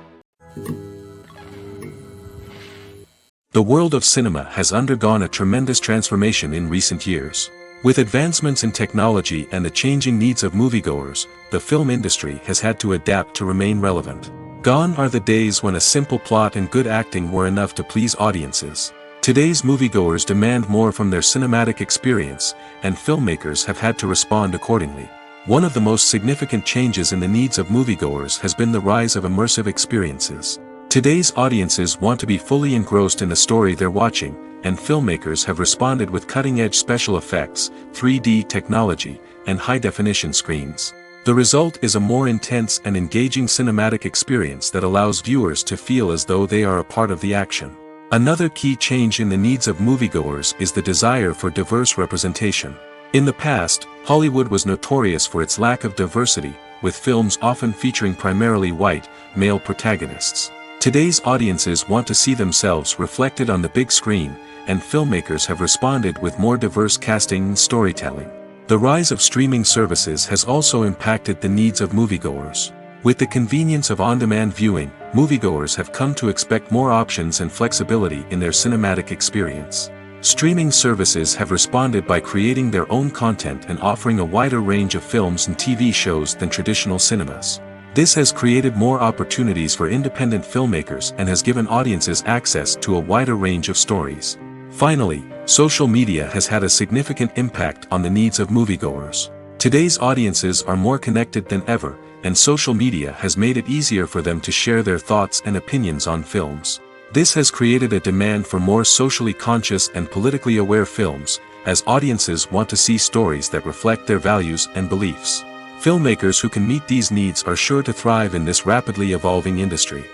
The world of cinema has undergone a tremendous transformation in recent years. With advancements in technology and the changing needs of moviegoers, the film industry has had to adapt to remain relevant. Gone are the days when a simple plot and good acting were enough to please audiences. Today's moviegoers demand more from their cinematic experience, and filmmakers have had to respond accordingly. One of the most significant changes in the needs of moviegoers has been the rise of immersive experiences. Today's audiences want to be fully engrossed in the story they're watching, and filmmakers have responded with cutting-edge special effects, 3D technology, and high-definition screens. The result is a more intense and engaging cinematic experience that allows viewers to feel as though they are a part of the action. Another key change in the needs of moviegoers is the desire for diverse representation. In the past, Hollywood was notorious for its lack of diversity, with films often featuring primarily white, male protagonists. Today's audiences want to see themselves reflected on the big screen, and filmmakers have responded with more diverse casting and storytelling. The rise of streaming services has also impacted the needs of moviegoers. With the convenience of on-demand viewing, moviegoers have come to expect more options and flexibility in their cinematic experience. Streaming services have responded by creating their own content and offering a wider range of films and TV shows than traditional cinemas. This has created more opportunities for independent filmmakers and has given audiences access to a wider range of stories. Finally, social media has had a significant impact on the needs of moviegoers. Today's audiences are more connected than ever, and social media has made it easier for them to share their thoughts and opinions on films. This has created a demand for more socially conscious and politically aware films, as audiences want to see stories that reflect their values and beliefs. Filmmakers who can meet these needs are sure to thrive in this rapidly evolving industry.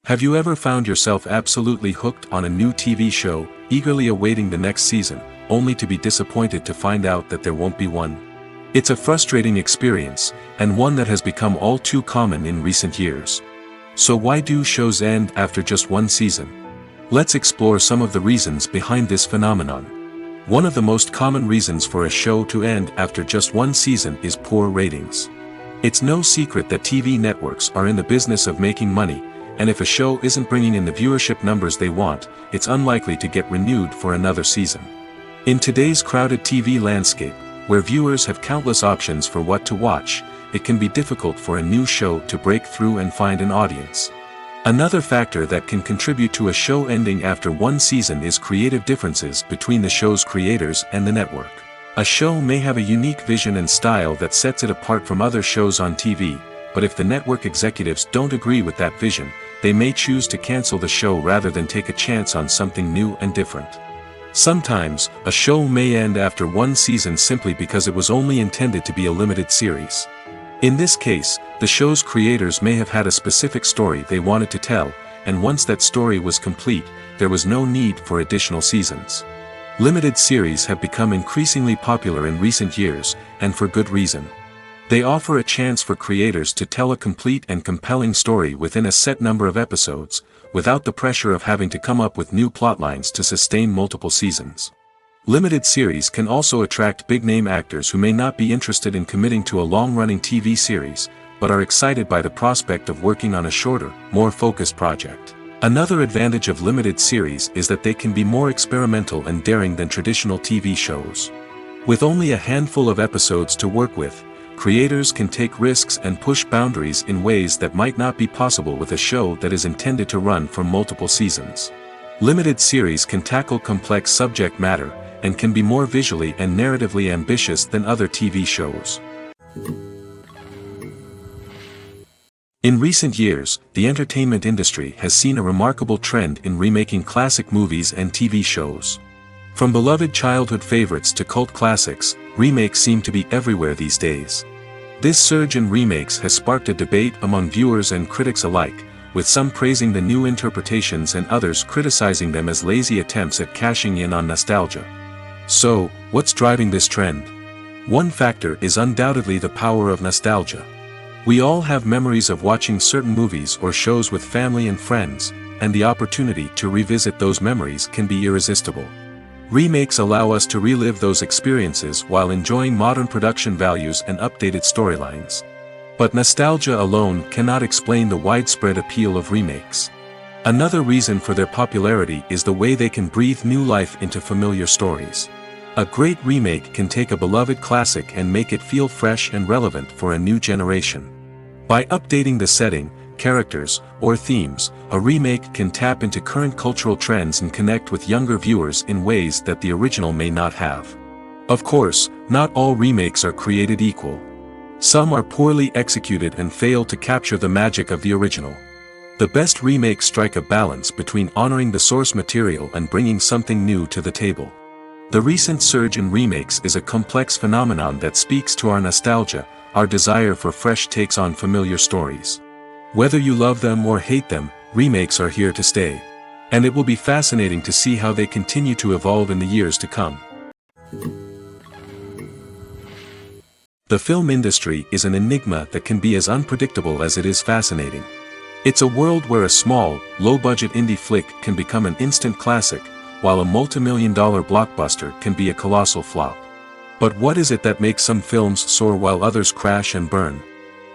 Have you ever found yourself absolutely hooked on a new TV show, eagerly awaiting the next season, only to be disappointed to find out that there won't be one? It's a frustrating experience, and one that has become all too common in recent years. So why do shows end after just one season? Let's explore some of the reasons behind this phenomenon. One of the most common reasons for a show to end after just one season is poor ratings. It's no secret that TV networks are in the business of making money, and if a show isn't bringing in the viewership numbers they want, it's unlikely to get renewed for another season. In today's crowded TV landscape, where viewers have countless options for what to watch, it can be difficult for a new show to break through and find an audience. Another factor that can contribute to a show ending after one season is creative differences between the show's creators and the network. A show may have a unique vision and style that sets it apart from other shows on TV, but if the network executives don't agree with that vision, they may choose to cancel the show rather than take a chance on something new and different. Sometimes, a show may end after one season simply because it was only intended to be a limited series. In this case, the show's creators may have had a specific story they wanted to tell, and once that story was complete, there was no need for additional seasons. Limited series have become increasingly popular in recent years, and for good reason. They offer a chance for creators to tell a complete and compelling story within a set number of episodes, without the pressure of having to come up with new plotlines to sustain multiple seasons. Limited series can also attract big-name actors who may not be interested in committing to a long-running TV series, but are excited by the prospect of working on a shorter, more focused project. Another advantage of limited series is that they can be more experimental and daring than traditional TV shows. With only a handful of episodes to work with, creators can take risks and push boundaries in ways that might not be possible with a show that is intended to run for multiple seasons. Limited series can tackle complex subject matter, and can be more visually and narratively ambitious than other TV shows. In recent years, the entertainment industry has seen a remarkable trend in remaking classic movies and TV shows. From beloved childhood favorites to cult classics, remakes seem to be everywhere these days. This surge in remakes has sparked a debate among viewers and critics alike, with some praising the new interpretations and others criticizing them as lazy attempts at cashing in on nostalgia. So, what's driving this trend? One factor is undoubtedly the power of nostalgia. We all have memories of watching certain movies or shows with family and friends, and the opportunity to revisit those memories can be irresistible. Remakes allow us to relive those experiences while enjoying modern production values and updated storylines. But nostalgia alone cannot explain the widespread appeal of remakes. Another reason for their popularity is the way they can breathe new life into familiar stories. A great remake can take a beloved classic and make it feel fresh and relevant for a new generation. By updating the setting, characters, or themes, a remake can tap into current cultural trends and connect with younger viewers in ways that the original may not have. Of course, not all remakes are created equal. Some are poorly executed and fail to capture the magic of the original. The best remakes strike a balance between honoring the source material and bringing something new to the table. The recent surge in remakes is a complex phenomenon that speaks to our nostalgia, our desire for fresh takes on familiar stories. Whether you love them or hate them, remakes are here to stay. And it will be fascinating to see how they continue to evolve in the years to come. The film industry is an enigma that can be as unpredictable as it is fascinating. It's a world where a small, low-budget indie flick can become an instant classic, while a multi-million-dollar blockbuster can be a colossal flop. But what is it that makes some films soar while others crash and burn?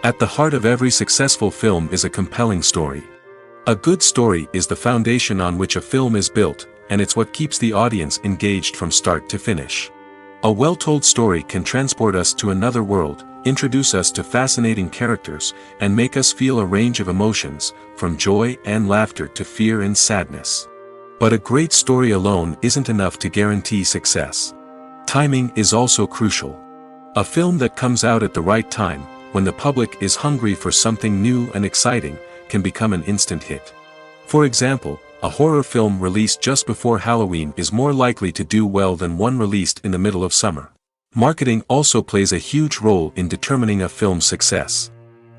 At the heart of every successful film is a compelling story. A good story is the foundation on which a film is built, and it's what keeps the audience engaged from start to finish. A well-told story can transport us to another world, introduce us to fascinating characters, and make us feel a range of emotions, from joy and laughter to fear and sadness. But a great story alone isn't enough to guarantee success. Timing is also crucial. A film that comes out at the right time, when the public is hungry for something new and exciting, can become an instant hit. For example, a horror film released just before Halloween is more likely to do well than one released in the middle of summer. Marketing also plays a huge role in determining a film's success.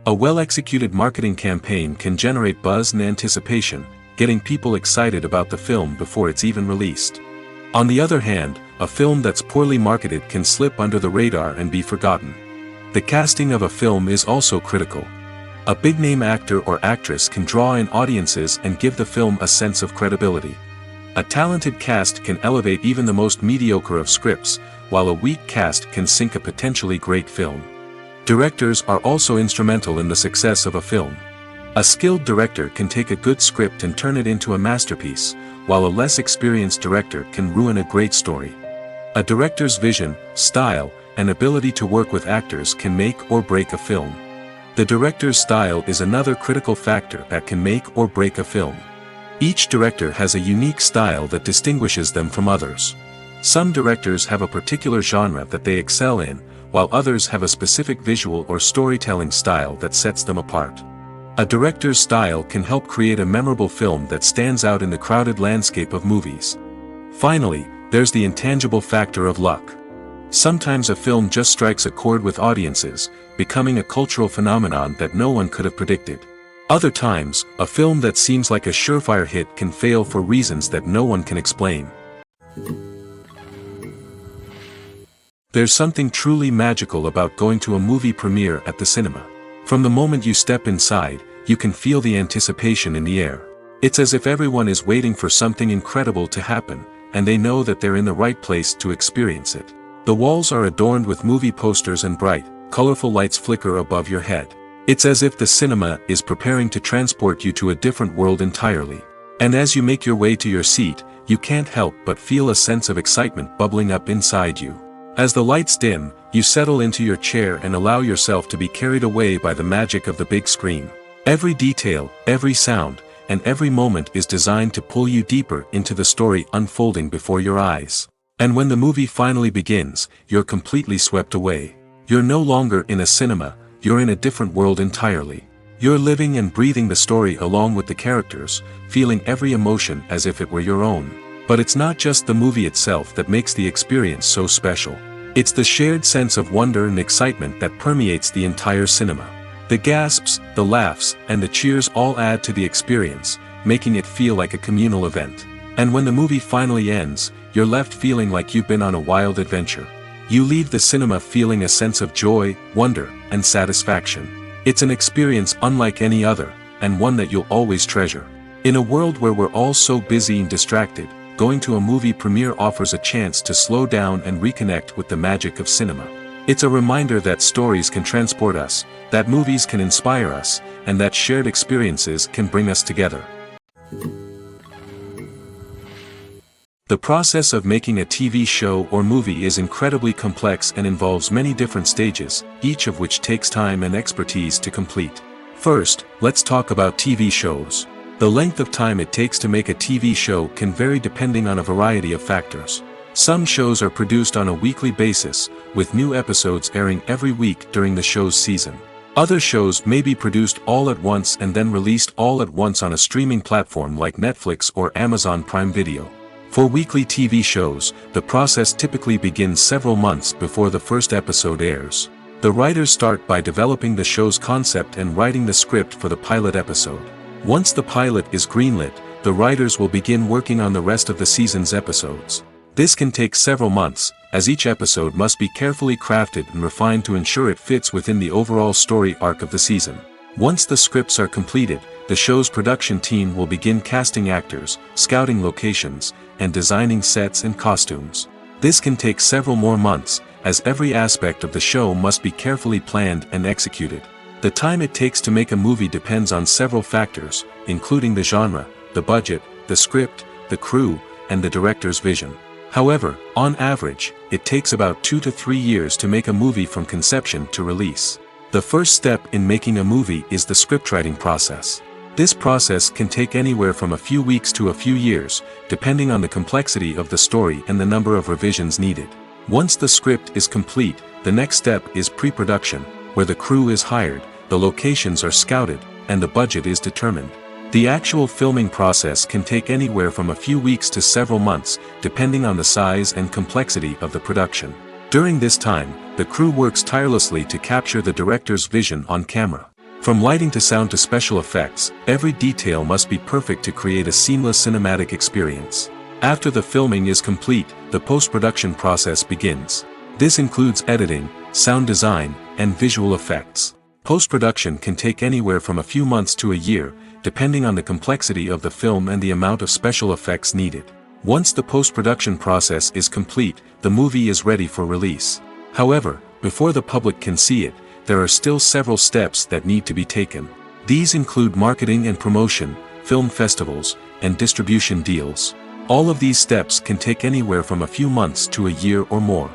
A well-executed marketing campaign can generate buzz and anticipation, getting people excited about the film before it's even released. On the other hand, a film that's poorly marketed can slip under the radar and be forgotten. The casting of a film is also critical. A big-name actor or actress can draw in audiences and give the film a sense of credibility. A talented cast can elevate even the most mediocre of scripts, while a weak cast can sink a potentially great film. Directors are also instrumental in the success of a film. A skilled director can take a good script and turn it into a masterpiece, while a less experienced director can ruin a great story. A director's vision, style, and ability to work with actors can make or break a film. The director's style is another critical factor that can make or break a film. Each director has a unique style that distinguishes them from others. Some directors have a particular genre that they excel in, while others have a specific visual or storytelling style that sets them apart. A director's style can help create a memorable film that stands out in the crowded landscape of movies. Finally, there's the intangible factor of luck. Sometimes a film just strikes a chord with audiences, becoming a cultural phenomenon that no one could have predicted. Other times, a film that seems like a surefire hit can fail for reasons that no one can explain. There's something truly magical about going to a movie premiere at the cinema. From the moment you step inside, you can feel the anticipation in the air. It's as if everyone is waiting for something incredible to happen, and they know that they're in the right place to experience it. The walls are adorned with movie posters and bright, colorful lights flicker above your head. It's as if the cinema is preparing to transport you to a different world entirely. And as you make your way to your seat, you can't help but feel a sense of excitement bubbling up inside you. As the lights dim, you settle into your chair and allow yourself to be carried away by the magic of the big screen. Every detail, every sound, and every moment is designed to pull you deeper into the story unfolding before your eyes. And when the movie finally begins, you're completely swept away. You're no longer in a cinema, you're in a different world entirely. You're living and breathing the story along with the characters, feeling every emotion as if it were your own. But it's not just the movie itself that makes the experience so special. It's the shared sense of wonder and excitement that permeates the entire cinema. The gasps, the laughs, and the cheers all add to the experience, making it feel like a communal event. And when the movie finally ends, you're left feeling like you've been on a wild adventure. You leave the cinema feeling a sense of joy, wonder, and satisfaction. It's an experience unlike any other, and one that you'll always treasure. In a world where we're all so busy and distracted, going to a movie premiere offers a chance to slow down and reconnect with the magic of cinema. It's a reminder that stories can transport us, that movies can inspire us, and that shared experiences can bring us together. The process of making a TV show or movie is incredibly complex and involves many different stages, each of which takes time and expertise to complete. First, let's talk about TV shows. The length of time it takes to make a TV show can vary depending on a variety of factors. Some shows are produced on a weekly basis, with new episodes airing every week during the show's season. Other shows may be produced all at once and then released all at once on a streaming platform like Netflix or Amazon Prime Video. For weekly TV shows, the process typically begins several months before the first episode airs. The writers start by developing the show's concept and writing the script for the pilot episode. Once the pilot is greenlit, the writers will begin working on the rest of the season's episodes. This can take several months, as each episode must be carefully crafted and refined to ensure it fits within the overall story arc of the season. Once the scripts are completed, the show's production team will begin casting actors, scouting locations, and designing sets and costumes. This can take several more months, as every aspect of the show must be carefully planned and executed. The time it takes to make a movie depends on several factors, including the genre, the budget, the script, the crew, and the director's vision. However, on average, it takes about 2 to 3 years to make a movie from conception to release. The first step in making a movie is the scriptwriting process. This process can take anywhere from a few weeks to a few years, depending on the complexity of the story and the number of revisions needed. Once the script is complete, the next step is pre-production, where the crew is hired, the locations are scouted, and the budget is determined. The actual filming process can take anywhere from a few weeks to several months, depending on the size and complexity of the production. During this time, the crew works tirelessly to capture the director's vision on camera. From lighting to sound to special effects, every detail must be perfect to create a seamless cinematic experience. After the filming is complete, the post-production process begins. This includes editing, sound design, and visual effects. Post-production can take anywhere from a few months to a year, depending on the complexity of the film and the amount of special effects needed. Once the post-production process is complete, the movie is ready for release. However, before the public can see it, there are still several steps that need to be taken. These include marketing and promotion, film festivals, and distribution deals. All of these steps can take anywhere from a few months to a year or more.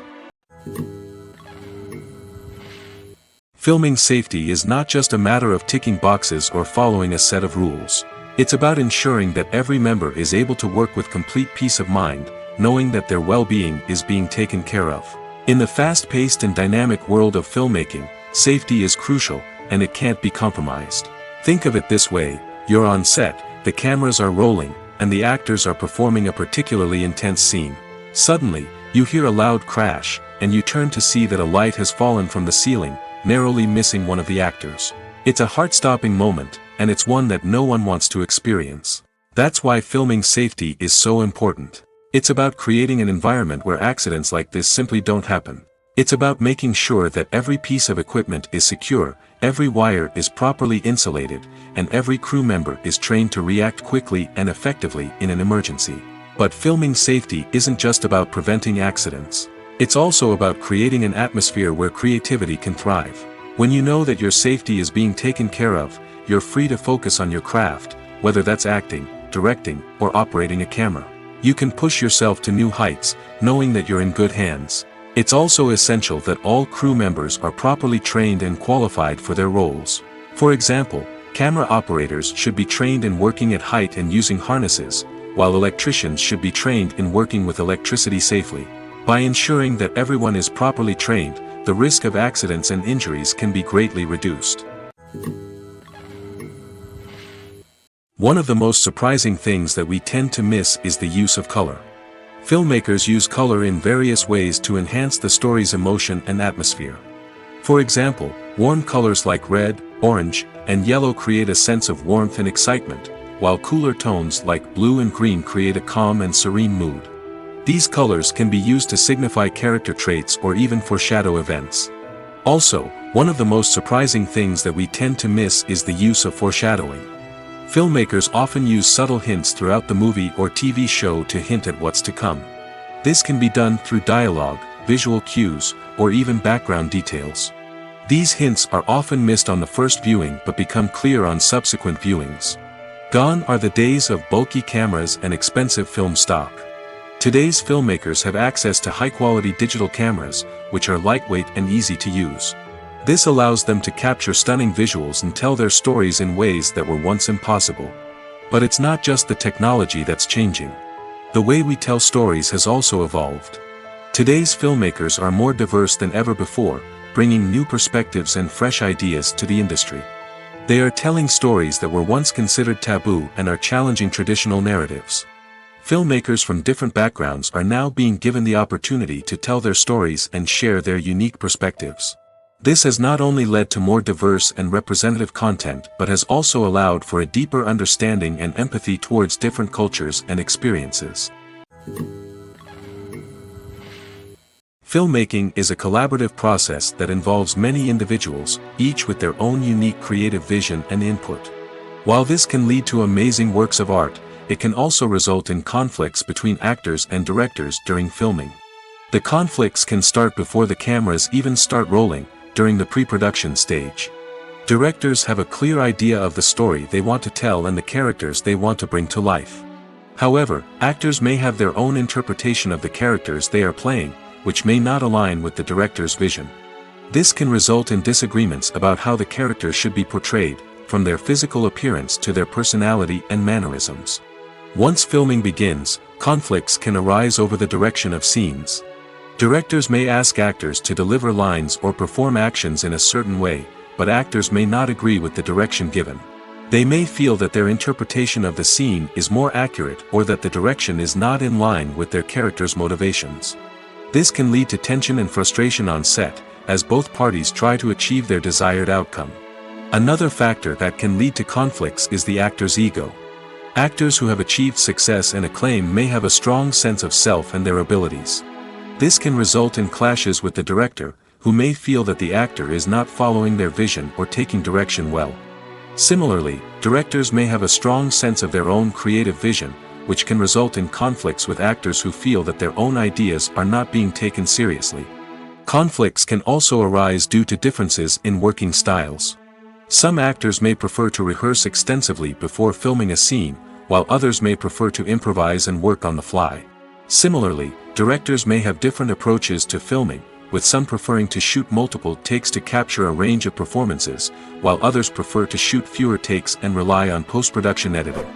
Filming safety is not just a matter of ticking boxes or following a set of rules. It's about ensuring that every member is able to work with complete peace of mind, knowing that their well-being is being taken care of. In the fast-paced and dynamic world of filmmaking, safety is crucial, and it can't be compromised. Think of it this way: you're on set, the cameras are rolling, and the actors are performing a particularly intense scene. Suddenly, you hear a loud crash, and you turn to see that a light has fallen from the ceiling, narrowly missing one of the actors. It's a heart-stopping moment, and it's one that no one wants to experience. That's why filming safety is so important. It's about creating an environment where accidents like this simply don't happen. It's about making sure that every piece of equipment is secure, every wire is properly insulated, and every crew member is trained to react quickly and effectively in an emergency. But filming safety isn't just about preventing accidents. It's also about creating an atmosphere where creativity can thrive. When you know that your safety is being taken care of, you're free to focus on your craft, whether that's acting, directing, or operating a camera. You can push yourself to new heights, knowing that you're in good hands. It's also essential that all crew members are properly trained and qualified for their roles. For example, camera operators should be trained in working at height and using harnesses, while electricians should be trained in working with electricity safely. By ensuring that everyone is properly trained, the risk of accidents and injuries can be greatly reduced. One of the most surprising things that we tend to miss is the use of color. Filmmakers use color in various ways to enhance the story's emotion and atmosphere. For example, warm colors like red, orange, and yellow create a sense of warmth and excitement, while cooler tones like blue and green create a calm and serene mood. These colors can be used to signify character traits or even foreshadow events. Also, one of the most surprising things that we tend to miss is the use of foreshadowing. Filmmakers often use subtle hints throughout the movie or TV show to hint at what's to come. This can be done through dialogue, visual cues, or even background details. These hints are often missed on the first viewing but become clear on subsequent viewings. Gone are the days of bulky cameras and expensive film stock. Today's filmmakers have access to high-quality digital cameras, which are lightweight and easy to use. This allows them to capture stunning visuals and tell their stories in ways that were once impossible. But it's not just the technology that's changing. The way we tell stories has also evolved. Today's filmmakers are more diverse than ever before, bringing new perspectives and fresh ideas to the industry. They are telling stories that were once considered taboo and are challenging traditional narratives. Filmmakers from different backgrounds are now being given the opportunity to tell their stories and share their unique perspectives. This has not only led to more diverse and representative content but has also allowed for a deeper understanding and empathy towards different cultures and experiences. Filmmaking is a collaborative process that involves many individuals, each with their own unique creative vision and input. While this can lead to amazing works of art, it can also result in conflicts between actors and directors during filming. The conflicts can start before the cameras even start rolling, during the pre-production stage. Directors have a clear idea of the story they want to tell and the characters they want to bring to life. However, actors may have their own interpretation of the characters they are playing, which may not align with the director's vision. This can result in disagreements about how the characters should be portrayed, from their physical appearance to their personality and mannerisms. Once filming begins, conflicts can arise over the direction of scenes. Directors may ask actors to deliver lines or perform actions in a certain way, but actors may not agree with the direction given. They may feel that their interpretation of the scene is more accurate or that the direction is not in line with their character's motivations. This can lead to tension and frustration on set, as both parties try to achieve their desired outcome. Another factor that can lead to conflicts is the actor's ego. Actors who have achieved success and acclaim may have a strong sense of self and their abilities. This can result in clashes with the director, who may feel that the actor is not following their vision or taking direction well. Similarly, directors may have a strong sense of their own creative vision, which can result in conflicts with actors who feel that their own ideas are not being taken seriously. Conflicts can also arise due to differences in working styles. Some actors may prefer to rehearse extensively before filming a scene, while others may prefer to improvise and work on the fly. Similarly, directors may have different approaches to filming, with some preferring to shoot multiple takes to capture a range of performances, while others prefer to shoot fewer takes and rely on post-production editing.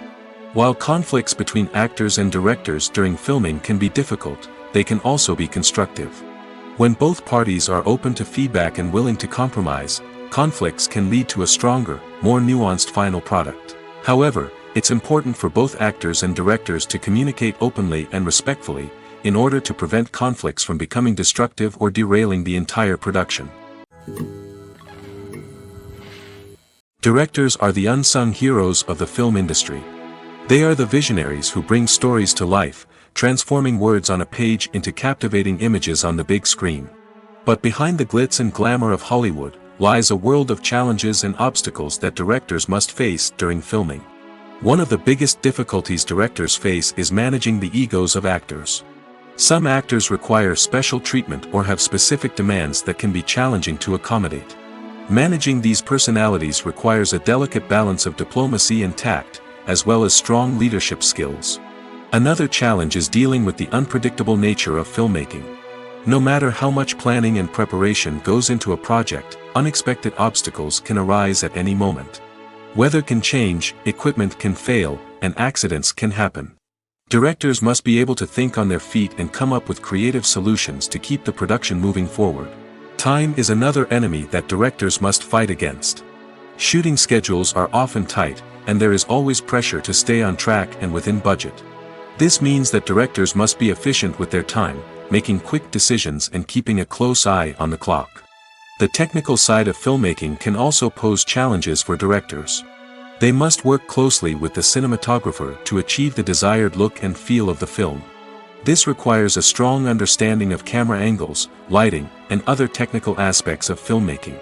While conflicts between actors and directors during filming can be difficult, they can also be constructive. When both parties are open to feedback and willing to compromise, conflicts can lead to a stronger, more nuanced final product. However, it's important for both actors and directors to communicate openly and respectfully, in order to prevent conflicts from becoming destructive or derailing the entire production. Directors are the unsung heroes of the film industry. They are the visionaries who bring stories to life, transforming words on a page into captivating images on the big screen. But behind the glitz and glamour of Hollywood, lies a world of challenges and obstacles that directors must face during filming. One of the biggest difficulties directors face is managing the egos of actors. Some actors require special treatment or have specific demands that can be challenging to accommodate. Managing these personalities requires a delicate balance of diplomacy and tact, as well as strong leadership skills. Another challenge is dealing with the unpredictable nature of filmmaking. No matter how much planning and preparation goes into a project, unexpected obstacles can arise at any moment. Weather can change, equipment can fail, and accidents can happen. Directors must be able to think on their feet and come up with creative solutions to keep the production moving forward. Time is another enemy that directors must fight against. Shooting schedules are often tight, and there is always pressure to stay on track and within budget. This means that directors must be efficient with their time, making quick decisions and keeping a close eye on the clock. The technical side of filmmaking can also pose challenges for directors. They must work closely with the cinematographer to achieve the desired look and feel of the film. This requires a strong understanding of camera angles, lighting, and other technical aspects of filmmaking.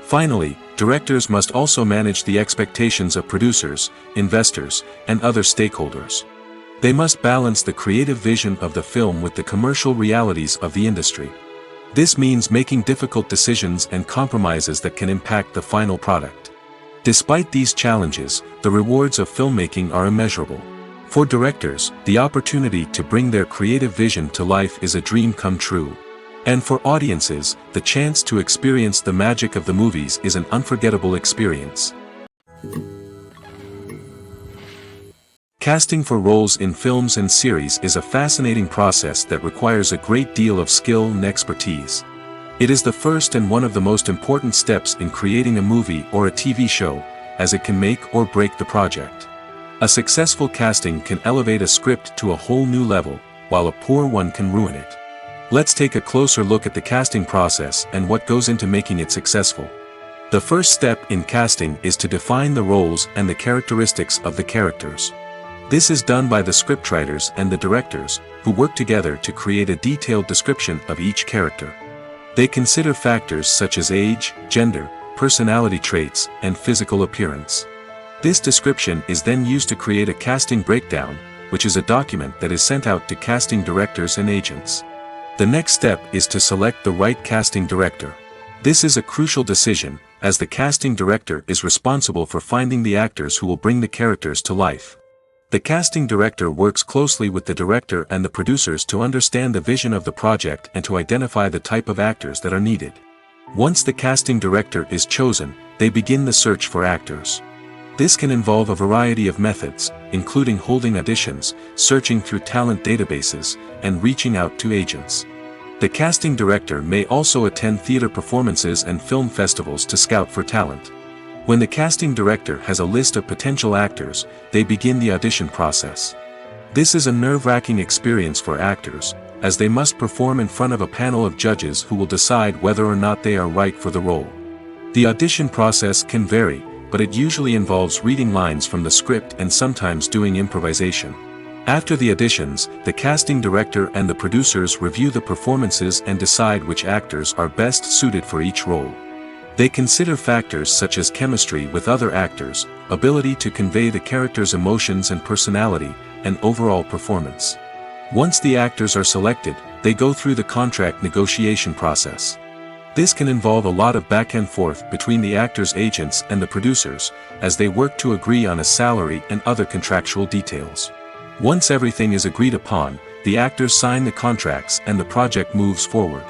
Finally, directors must also manage the expectations of producers, investors, and other stakeholders. They must balance the creative vision of the film with the commercial realities of the industry. This means making difficult decisions and compromises that can impact the final product. Despite these challenges, the rewards of filmmaking are immeasurable. For directors, the opportunity to bring their creative vision to life is a dream come true. And for audiences, the chance to experience the magic of the movies is an unforgettable experience. Casting for roles in films and series is a fascinating process that requires a great deal of skill and expertise. It is the first and one of the most important steps in creating a movie or a TV show, as it can make or break the project. A successful casting can elevate a script to a whole new level, while a poor one can ruin it. Let's take a closer look at the casting process and what goes into making it successful. The first step in casting is to define the roles and the characteristics of the characters. This is done by the scriptwriters and the directors, who work together to create a detailed description of each character. They consider factors such as age, gender, personality traits, and physical appearance. This description is then used to create a casting breakdown, which is a document that is sent out to casting directors and agents. The next step is to select the right casting director. This is a crucial decision, as the casting director is responsible for finding the actors who will bring the characters to life. The casting director works closely with the director and the producers to understand the vision of the project and to identify the type of actors that are needed. Once the casting director is chosen, they begin the search for actors. This can involve a variety of methods, including holding auditions, searching through talent databases, and reaching out to agents. The casting director may also attend theater performances and film festivals to scout for talent. When the casting director has a list of potential actors, they begin the audition process. This is a nerve-wracking experience for actors, as they must perform in front of a panel of judges who will decide whether or not they are right for the role. The audition process can vary, but it usually involves reading lines from the script and sometimes doing improvisation. After the auditions, the casting director and the producers review the performances and decide which actors are best suited for each role. They consider factors such as chemistry with other actors, ability to convey the character's emotions and personality, and overall performance. Once the actors are selected, they go through the contract negotiation process. This can involve a lot of back and forth between the actors' agents and the producers, as they work to agree on a salary and other contractual details. Once everything is agreed upon, the actors sign the contracts and the project moves forward.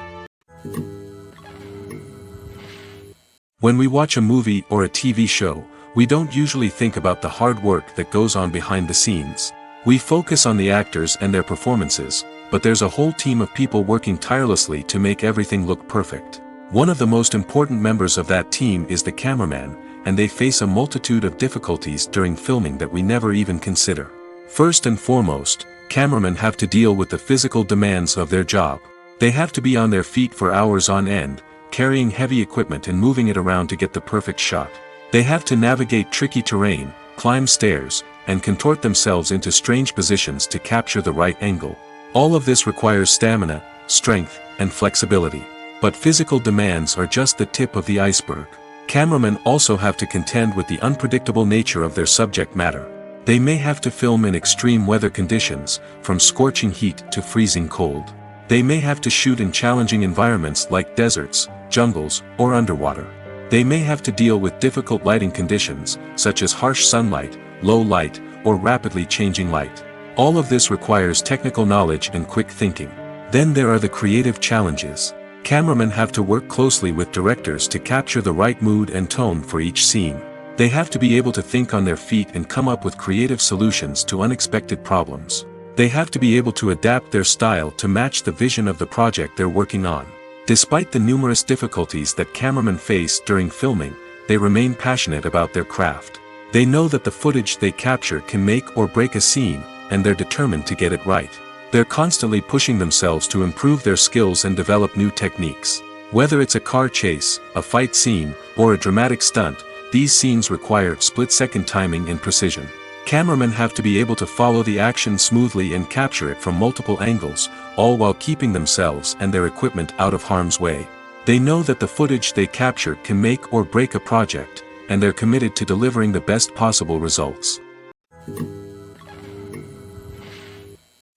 When we watch a movie or a TV show, we don't usually think about the hard work that goes on behind the scenes. We focus on the actors and their performances, but there's a whole team of people working tirelessly to make everything look perfect. One of the most important members of that team is the cameraman, and they face a multitude of difficulties during filming that we never even consider. First and foremost, cameramen have to deal with the physical demands of their job. They have to be on their feet for hours on end, carrying heavy equipment and moving it around to get the perfect shot. They have to navigate tricky terrain, climb stairs, and contort themselves into strange positions to capture the right angle. All of this requires stamina, strength, and flexibility. But physical demands are just the tip of the iceberg. Cameramen also have to contend with the unpredictable nature of their subject matter. They may have to film in extreme weather conditions, from scorching heat to freezing cold. They may have to shoot in challenging environments like deserts, jungles, or underwater. They may have to deal with difficult lighting conditions, such as harsh sunlight, low light, or rapidly changing light. All of this requires technical knowledge and quick thinking. Then there are the creative challenges. Cameramen have to work closely with directors to capture the right mood and tone for each scene. They have to be able to think on their feet and come up with creative solutions to unexpected problems. They have to be able to adapt their style to match the vision of the project they're working on. Despite the numerous difficulties that cameramen face during filming, they remain passionate about their craft. They know that the footage they capture can make or break a scene, and they're determined to get it right. They're constantly pushing themselves to improve their skills and develop new techniques. Whether it's a car chase, a fight scene, or a dramatic stunt, these scenes require split-second timing and precision. Cameramen have to be able to follow the action smoothly and capture it from multiple angles, all while keeping themselves and their equipment out of harm's way. They know that the footage they capture can make or break a project, and they're committed to delivering the best possible results.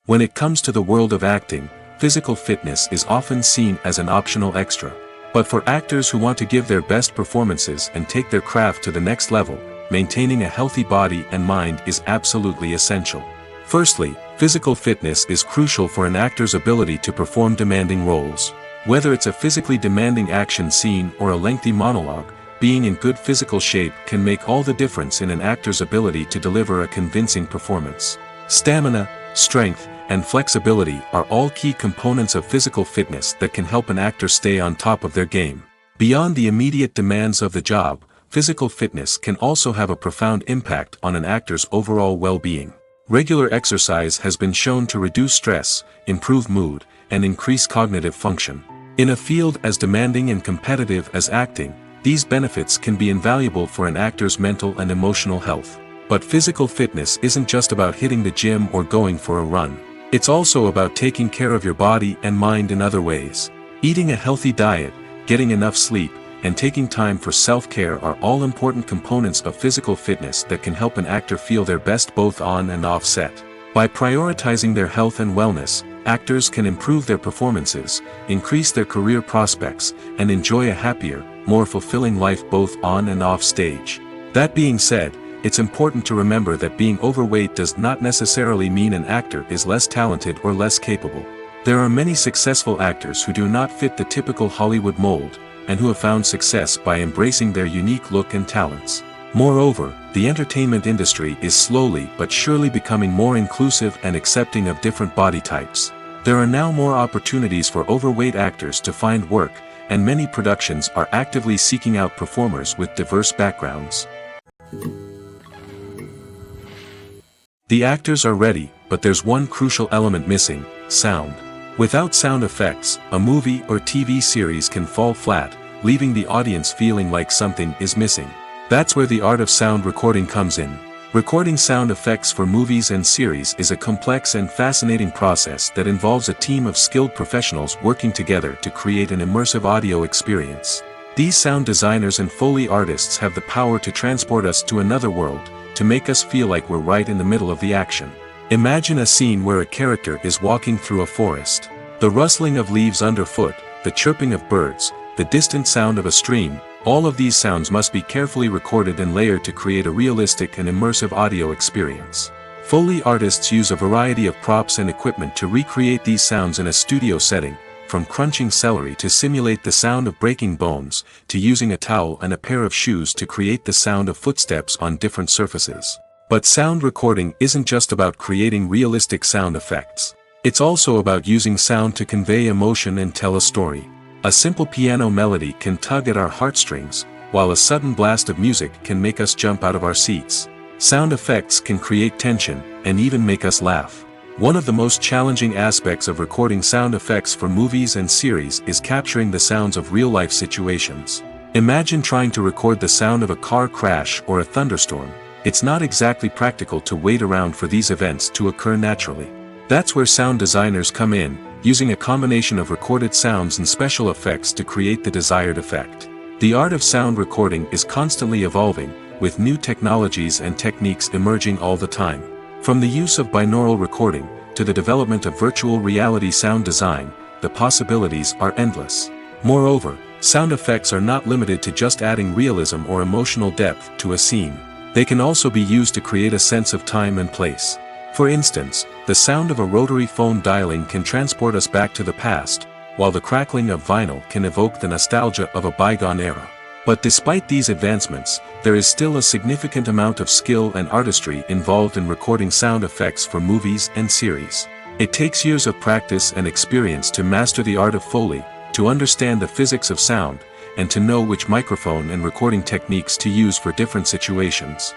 When it comes to the world of acting, physical fitness is often seen as an optional extra. But for actors who want to give their best performances and take their craft to the next level, maintaining a healthy body and mind is absolutely essential. Firstly, physical fitness is crucial for an actor's ability to perform demanding roles. Whether it's a physically demanding action scene or a lengthy monologue, being in good physical shape can make all the difference in an actor's ability to deliver a convincing performance. Stamina, strength, and flexibility are all key components of physical fitness that can help an actor stay on top of their game. Beyond the immediate demands of the job, physical fitness can also have a profound impact on an actor's overall well-being. Regular exercise has been shown to reduce stress, improve mood, and increase cognitive function. In a field as demanding and competitive as acting, these benefits can be invaluable for an actor's mental and emotional health. But physical fitness isn't just about hitting the gym or going for a run. It's also about taking care of your body and mind in other ways. Eating a healthy diet, getting enough sleep, and taking time for self-care are all important components of physical fitness that can help an actor feel their best both on and off set. By prioritizing their health and wellness, actors can improve their performances, increase their career prospects, and enjoy a happier, more fulfilling life both on and off stage. That being said, it's important to remember that being overweight does not necessarily mean an actor is less talented or less capable. There are many successful actors who do not fit the typical Hollywood mold, and who have found success by embracing their unique look and talents. Moreover, the entertainment industry is slowly but surely becoming more inclusive and accepting of different body types. There are now more opportunities for overweight actors to find work, and many productions are actively seeking out performers with diverse backgrounds. The actors are ready, but there's one crucial element missing: sound. Without sound effects, a movie or TV series can fall flat, leaving the audience feeling like something is missing. That's where the art of sound recording comes in. Recording sound effects for movies and series is a complex and fascinating process that involves a team of skilled professionals working together to create an immersive audio experience. These sound designers and Foley artists have the power to transport us to another world, to make us feel like we're right in the middle of the action. Imagine a scene where a character is walking through a forest. The rustling of leaves underfoot, the chirping of birds, the distant sound of a stream, all of these sounds must be carefully recorded and layered to create a realistic and immersive audio experience. Foley artists use a variety of props and equipment to recreate these sounds in a studio setting, from crunching celery to simulate the sound of breaking bones, to using a towel and a pair of shoes to create the sound of footsteps on different surfaces. But sound recording isn't just about creating realistic sound effects. It's also about using sound to convey emotion and tell a story. A simple piano melody can tug at our heartstrings, while a sudden blast of music can make us jump out of our seats. Sound effects can create tension, and even make us laugh. One of the most challenging aspects of recording sound effects for movies and series is capturing the sounds of real-life situations. Imagine trying to record the sound of a car crash or a thunderstorm. It's not exactly practical to wait around for these events to occur naturally. That's where sound designers come in, using a combination of recorded sounds and special effects to create the desired effect. The art of sound recording is constantly evolving, with new technologies and techniques emerging all the time. From the use of binaural recording, to the development of virtual reality sound design, the possibilities are endless. Moreover, sound effects are not limited to just adding realism or emotional depth to a scene. They can also be used to create a sense of time and place. For instance, the sound of a rotary phone dialing can transport us back to the past, while the crackling of vinyl can evoke the nostalgia of a bygone era. But despite these advancements, there is still a significant amount of skill and artistry involved in recording sound effects for movies and series. It takes years of practice and experience to master the art of Foley, to understand the physics of sound, and to know which microphone and recording techniques to use for different situations.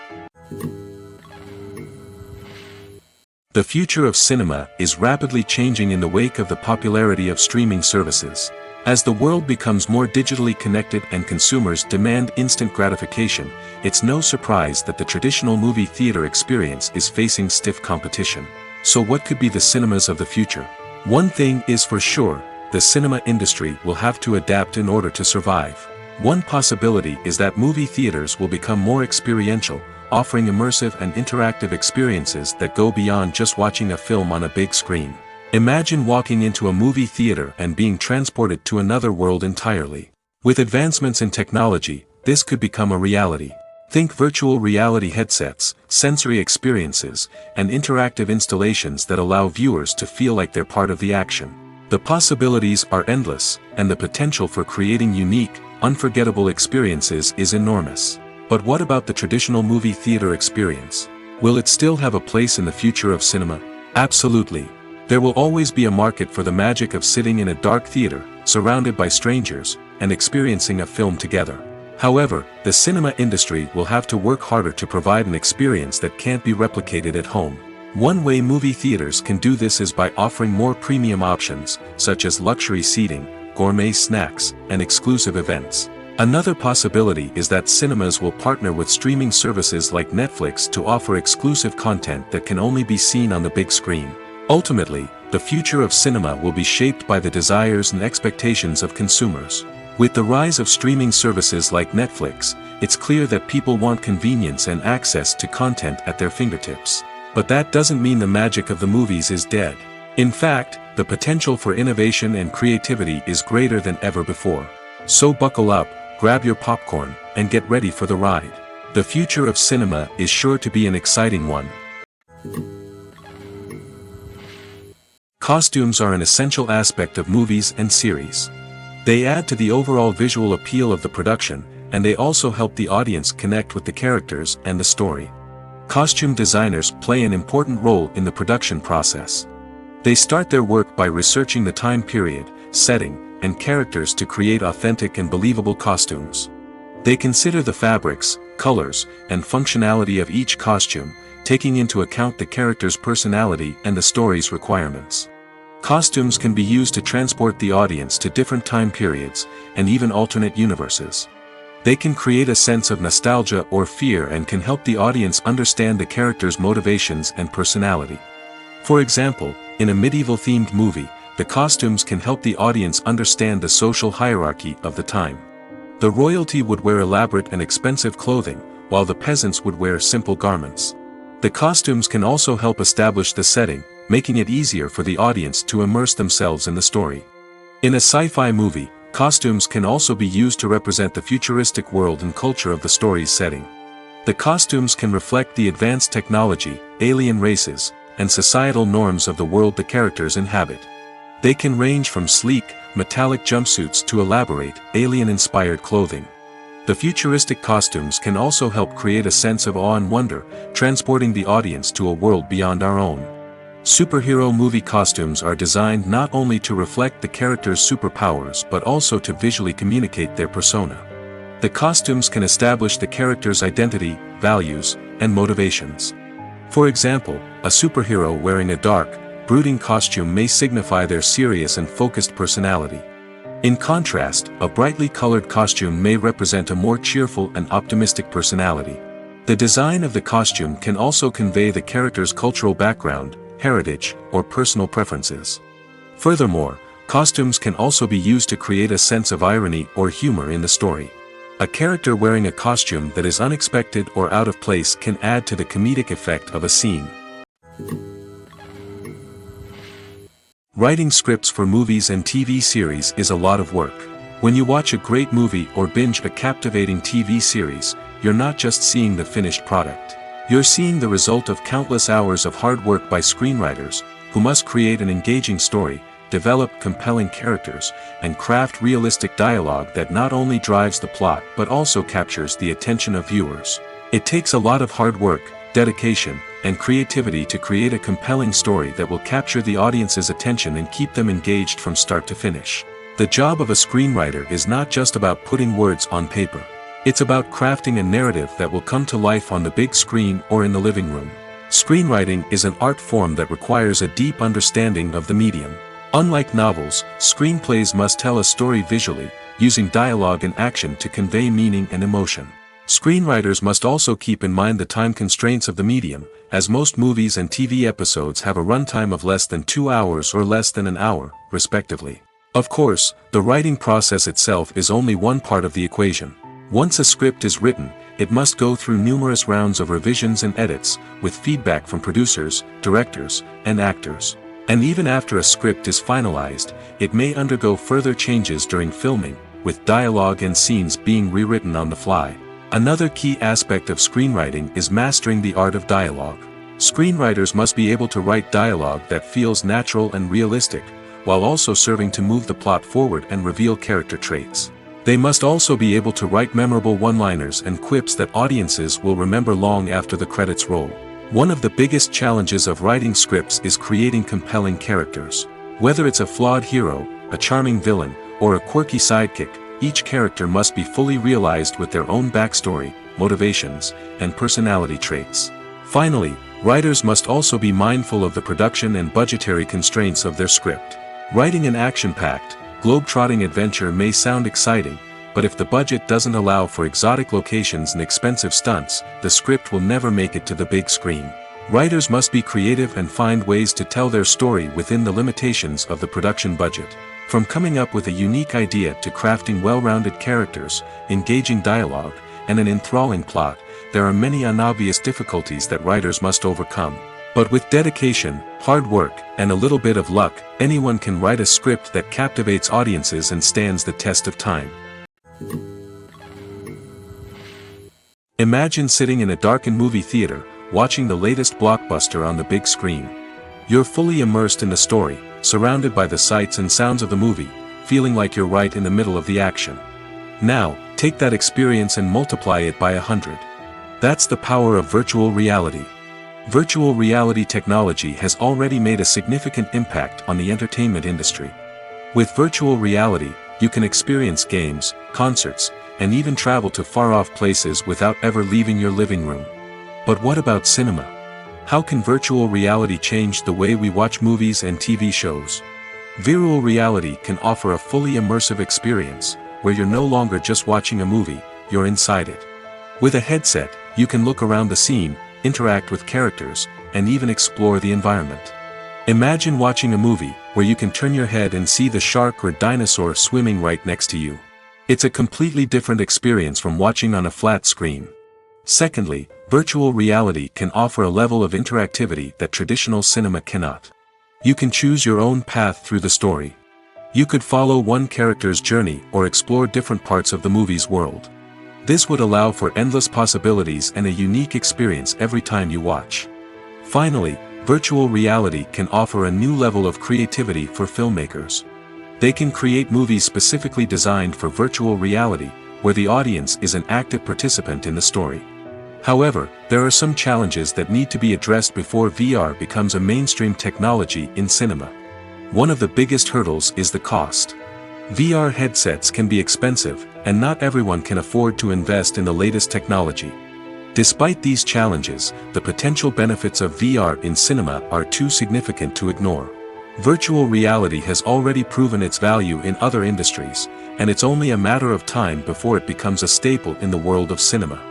The future of cinema is rapidly changing in the wake of the popularity of streaming services. As the world becomes more digitally connected and consumers demand instant gratification, it's no surprise that the traditional movie theater experience is facing stiff competition. So what could be the cinemas of the future? One thing is for sure, the cinema industry will have to adapt in order to survive. One possibility is that movie theaters will become more experiential, offering immersive and interactive experiences that go beyond just watching a film on a big screen. Imagine walking into a movie theater and being transported to another world entirely. With advancements in technology, this could become a reality. Think virtual reality headsets, sensory experiences, and interactive installations that allow viewers to feel like they're part of the action. The possibilities are endless, and the potential for creating unique, unforgettable experiences is enormous. But what about the traditional movie theater experience? Will it still have a place in the future of cinema? Absolutely. There will always be a market for the magic of sitting in a dark theater, surrounded by strangers, and experiencing a film together. However, the cinema industry will have to work harder to provide an experience that can't be replicated at home. One way movie theaters can do this is by offering more premium options, such as luxury seating, gourmet snacks, and exclusive events. Another possibility is that cinemas will partner with streaming services like Netflix to offer exclusive content that can only be seen on the big screen. Ultimately, the future of cinema will be shaped by the desires and expectations of consumers. With the rise of streaming services like Netflix, it's clear that people want convenience and access to content at their fingertips. But that doesn't mean the magic of the movies is dead. In fact, the potential for innovation and creativity is greater than ever before. So buckle up, grab your popcorn, and get ready for the ride. The future of cinema is sure to be an exciting one. Costumes are an essential aspect of movies and series. They add to the overall visual appeal of the production, and they also help the audience connect with the characters and the story. Costume designers play an important role in the production process. They start their work by researching the time period, setting, and characters to create authentic and believable costumes. They consider the fabrics, colors, and functionality of each costume, taking into account the character's personality and the story's requirements. Costumes can be used to transport the audience to different time periods, and even alternate universes. They can create a sense of nostalgia or fear and can help the audience understand the character's motivations and personality. For example, in a medieval-themed movie, the costumes can help the audience understand the social hierarchy of the time. The royalty would wear elaborate and expensive clothing, while the peasants would wear simple garments. The costumes can also help establish the setting, making it easier for the audience to immerse themselves in the story. In a sci-fi movie, costumes can also be used to represent the futuristic world and culture of the story's setting. The costumes can reflect the advanced technology, alien races, and societal norms of the world the characters inhabit. They can range from sleek, metallic jumpsuits to elaborate, alien-inspired clothing. The futuristic costumes can also help create a sense of awe and wonder, transporting the audience to a world beyond our own. Superhero movie costumes are designed not only to reflect the character's superpowers but also to visually communicate their persona. The costumes can establish the character's identity, values, and motivations. For example, a superhero wearing a dark, brooding costume may signify their serious and focused personality. In contrast, a brightly colored costume may represent a more cheerful and optimistic personality. The design of the costume can also convey the character's cultural background, heritage, or personal preferences. Furthermore, costumes can also be used to create a sense of irony or humor in the story. A character wearing a costume that is unexpected or out of place can add to the comedic effect of a scene. Writing scripts for movies and TV series is a lot of work. When you watch a great movie or binge a captivating TV series, you're not just seeing the finished product. You're seeing the result of countless hours of hard work by screenwriters, who must create an engaging story, develop compelling characters, and craft realistic dialogue that not only drives the plot but also captures the attention of viewers. It takes a lot of hard work, dedication, and creativity to create a compelling story that will capture the audience's attention and keep them engaged from start to finish. The job of a screenwriter is not just about putting words on paper. It's about crafting a narrative that will come to life on the big screen or in the living room. Screenwriting is an art form that requires a deep understanding of the medium. Unlike novels, screenplays must tell a story visually, using dialogue and action to convey meaning and emotion. Screenwriters must also keep in mind the time constraints of the medium, as most movies and TV episodes have a runtime of less than 2 hours or less than an hour, respectively. Of course, the writing process itself is only one part of the equation. Once a script is written, it must go through numerous rounds of revisions and edits, with feedback from producers, directors, and actors. And even after a script is finalized, it may undergo further changes during filming, with dialogue and scenes being rewritten on the fly. Another key aspect of screenwriting is mastering the art of dialogue. Screenwriters must be able to write dialogue that feels natural and realistic, while also serving to move the plot forward and reveal character traits. They must also be able to write memorable one-liners and quips that audiences will remember long after the credits roll. One of the biggest challenges of writing scripts is creating compelling characters. Whether it's a flawed hero, a charming villain, or a quirky sidekick, each character must be fully realized with their own backstory, motivations, and personality traits. Finally, writers must also be mindful of the production and budgetary constraints of their script. Writing an action-packed, globe-trotting adventure may sound exciting, but if the budget doesn't allow for exotic locations and expensive stunts, the script will never make it to the big screen. Writers must be creative and find ways to tell their story within the limitations of the production budget. From coming up with a unique idea to crafting well-rounded characters, engaging dialogue, and an enthralling plot, there are many unobvious difficulties that writers must overcome. But with dedication, hard work, and a little bit of luck, anyone can write a script that captivates audiences and stands the test of time. Imagine sitting in a darkened movie theater, watching the latest blockbuster on the big screen. You're fully immersed in the story, surrounded by the sights and sounds of the movie, feeling like you're right in the middle of the action. Now, take that experience and multiply it by 100. That's the power of virtual reality. Virtual reality technology has already made a significant impact on the entertainment industry. With virtual reality, you can experience games, concerts, and even travel to far-off places without ever leaving your living room. But what about cinema? How can virtual reality change the way we watch movies and TV shows? Virtual reality can offer a fully immersive experience, where you're no longer just watching a movie, you're inside it. With a headset, you can look around the scene, interact with characters, and even explore the environment. Imagine watching a movie where you can turn your head and see the shark or dinosaur swimming right next to you. It's a completely different experience from watching on a flat screen. Secondly, virtual reality can offer a level of interactivity that traditional cinema cannot. You can choose your own path through the story. You could follow one character's journey or explore different parts of the movie's world. This would allow for endless possibilities and a unique experience every time you watch. Finally, virtual reality can offer a new level of creativity for filmmakers. They can create movies specifically designed for virtual reality, where the audience is an active participant in the story. However, there are some challenges that need to be addressed before VR becomes a mainstream technology in cinema. One of the biggest hurdles is the cost. VR headsets can be expensive, and not everyone can afford to invest in the latest technology. Despite these challenges, the potential benefits of VR in cinema are too significant to ignore. Virtual reality has already proven its value in other industries, and it's only a matter of time before it becomes a staple in the world of cinema.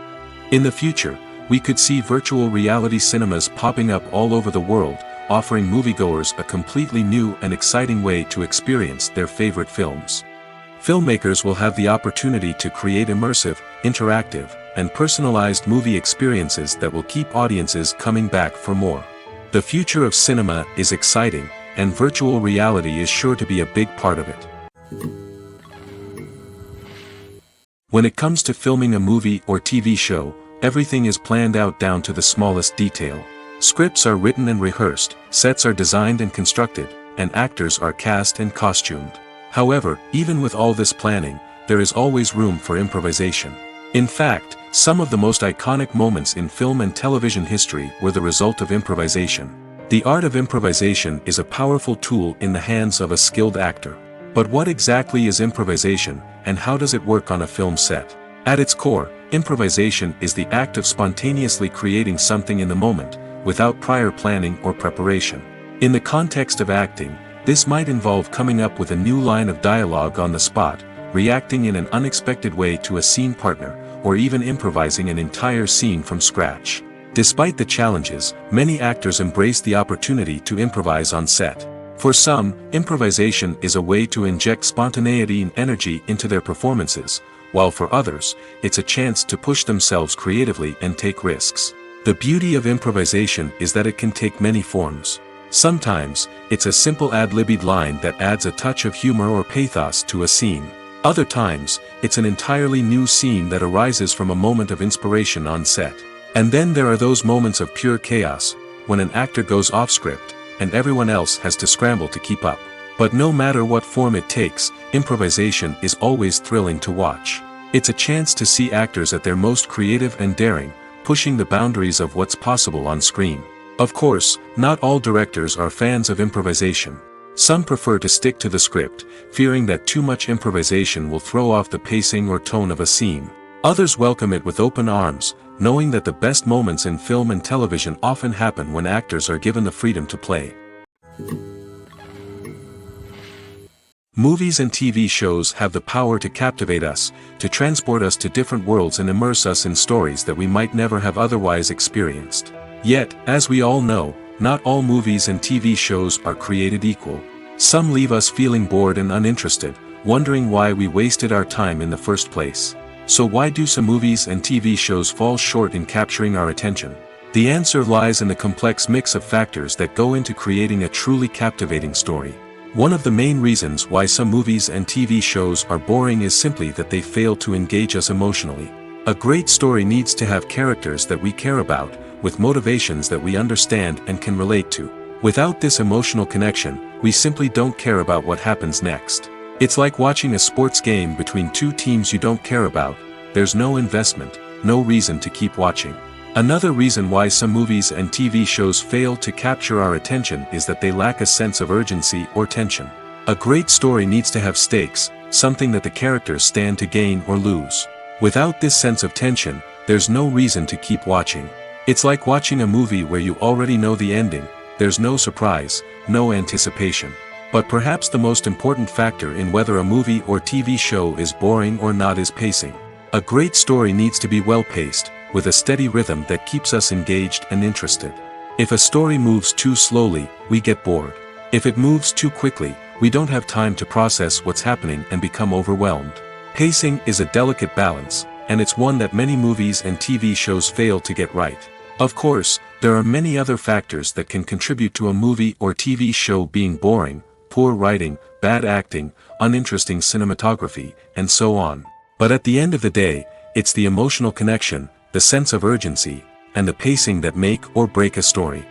In the future, we could see virtual reality cinemas popping up all over the world, offering moviegoers a completely new and exciting way to experience their favorite films. Filmmakers will have the opportunity to create immersive, interactive, and personalized movie experiences that will keep audiences coming back for more. The future of cinema is exciting, and virtual reality is sure to be a big part of it. When it comes to filming a movie or TV show, everything is planned out down to the smallest detail. Scripts are written and rehearsed, sets are designed and constructed, and actors are cast and costumed. However, even with all this planning, there is always room for improvisation. In fact, some of the most iconic moments in film and television history were the result of improvisation. The art of improvisation is a powerful tool in the hands of a skilled actor. But what exactly is improvisation, and how does it work on a film set? At its core, improvisation is the act of spontaneously creating something in the moment, without prior planning or preparation. In the context of acting, this might involve coming up with a new line of dialogue on the spot, reacting in an unexpected way to a scene partner, or even improvising an entire scene from scratch. Despite the challenges, many actors embrace the opportunity to improvise on set. For some, improvisation is a way to inject spontaneity and energy into their performances, while for others, it's a chance to push themselves creatively and take risks. The beauty of improvisation is that it can take many forms. Sometimes, it's a simple ad-libbed line that adds a touch of humor or pathos to a scene. Other times, it's an entirely new scene that arises from a moment of inspiration on set. And then there are those moments of pure chaos, when an actor goes off script, and everyone else has to scramble to keep up. But no matter what form it takes, improvisation is always thrilling to watch. It's a chance to see actors at their most creative and daring, pushing the boundaries of what's possible on screen. Of course, not all directors are fans of improvisation. Some prefer to stick to the script, fearing that too much improvisation will throw off the pacing or tone of a scene. Others welcome it with open arms, knowing that the best moments in film and television often happen when actors are given the freedom to play. Movies and TV shows have the power to captivate us, to transport us to different worlds and immerse us in stories that we might never have otherwise experienced. Yet, as we all know, not all movies and TV shows are created equal. Some leave us feeling bored and uninterested, wondering why we wasted our time in the first place. So why do some movies and TV shows fall short in capturing our attention? The answer lies in the complex mix of factors that go into creating a truly captivating story. One of the main reasons why some movies and TV shows are boring is simply that they fail to engage us emotionally. A great story needs to have characters that we care about, with motivations that we understand and can relate to. Without this emotional connection, we simply don't care about what happens next. It's like watching a sports game between two teams you don't care about. There's no investment, no reason to keep watching. Another reason why some movies and TV shows fail to capture our attention is that they lack a sense of urgency or tension. A great story needs to have stakes, something that the characters stand to gain or lose. Without this sense of tension, there's no reason to keep watching. It's like watching a movie where you already know the ending, there's no surprise, no anticipation. But perhaps the most important factor in whether a movie or TV show is boring or not is pacing. A great story needs to be well-paced, with a steady rhythm that keeps us engaged and interested. If a story moves too slowly, we get bored. If it moves too quickly, we don't have time to process what's happening and become overwhelmed. Pacing is a delicate balance, and it's one that many movies and TV shows fail to get right. Of course, there are many other factors that can contribute to a movie or TV show being boring: poor writing, bad acting, uninteresting cinematography, and so on. But at the end of the day, it's the emotional connection, the sense of urgency, and the pacing that make or break a story.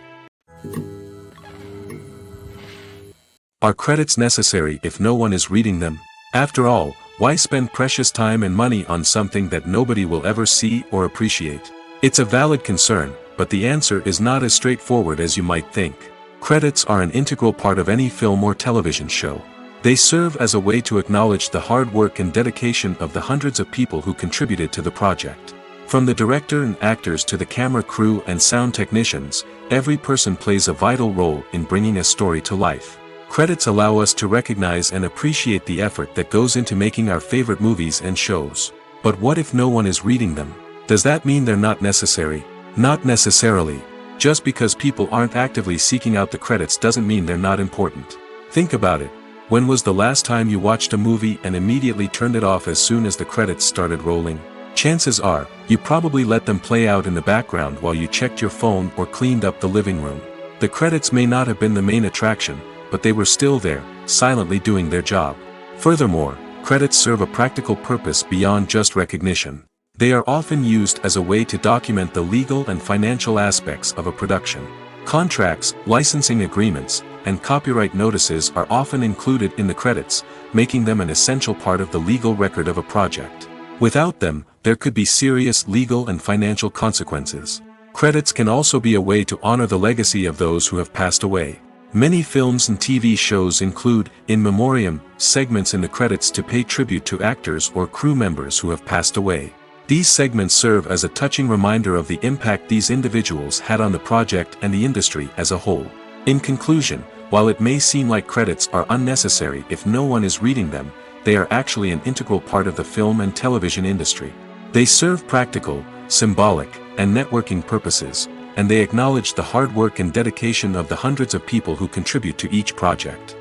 Are credits necessary if no one is reading them? After all, why spend precious time and money on something that nobody will ever see or appreciate? It's a valid concern, but the answer is not as straightforward as you might think. Credits are an integral part of any film or television show. They serve as a way to acknowledge the hard work and dedication of the hundreds of people who contributed to the project. From the director and actors to the camera crew and sound technicians, every person plays a vital role in bringing a story to life. Credits allow us to recognize and appreciate the effort that goes into making our favorite movies and shows. But what if no one is reading them? Does that mean they're not necessary? Not necessarily. Just because people aren't actively seeking out the credits doesn't mean they're not important. Think about it. When was the last time you watched a movie and immediately turned it off as soon as the credits started rolling? Chances are, you probably let them play out in the background while you checked your phone or cleaned up the living room. The credits may not have been the main attraction, but they were still there, silently doing their job. Furthermore, credits serve a practical purpose beyond just recognition. They are often used as a way to document the legal and financial aspects of a production. Contracts, licensing agreements, and copyright notices are often included in the credits, making them an essential part of the legal record of a project. Without them, there could be serious legal and financial consequences. Credits can also be a way to honor the legacy of those who have passed away. Many films and TV shows include, in memoriam, segments in the credits to pay tribute to actors or crew members who have passed away. These segments serve as a touching reminder of the impact these individuals had on the project and the industry as a whole. In conclusion, while it may seem like credits are unnecessary if no one is reading them, they are actually an integral part of the film and television industry. They serve practical, symbolic, and networking purposes, and they acknowledge the hard work and dedication of the hundreds of people who contribute to each project.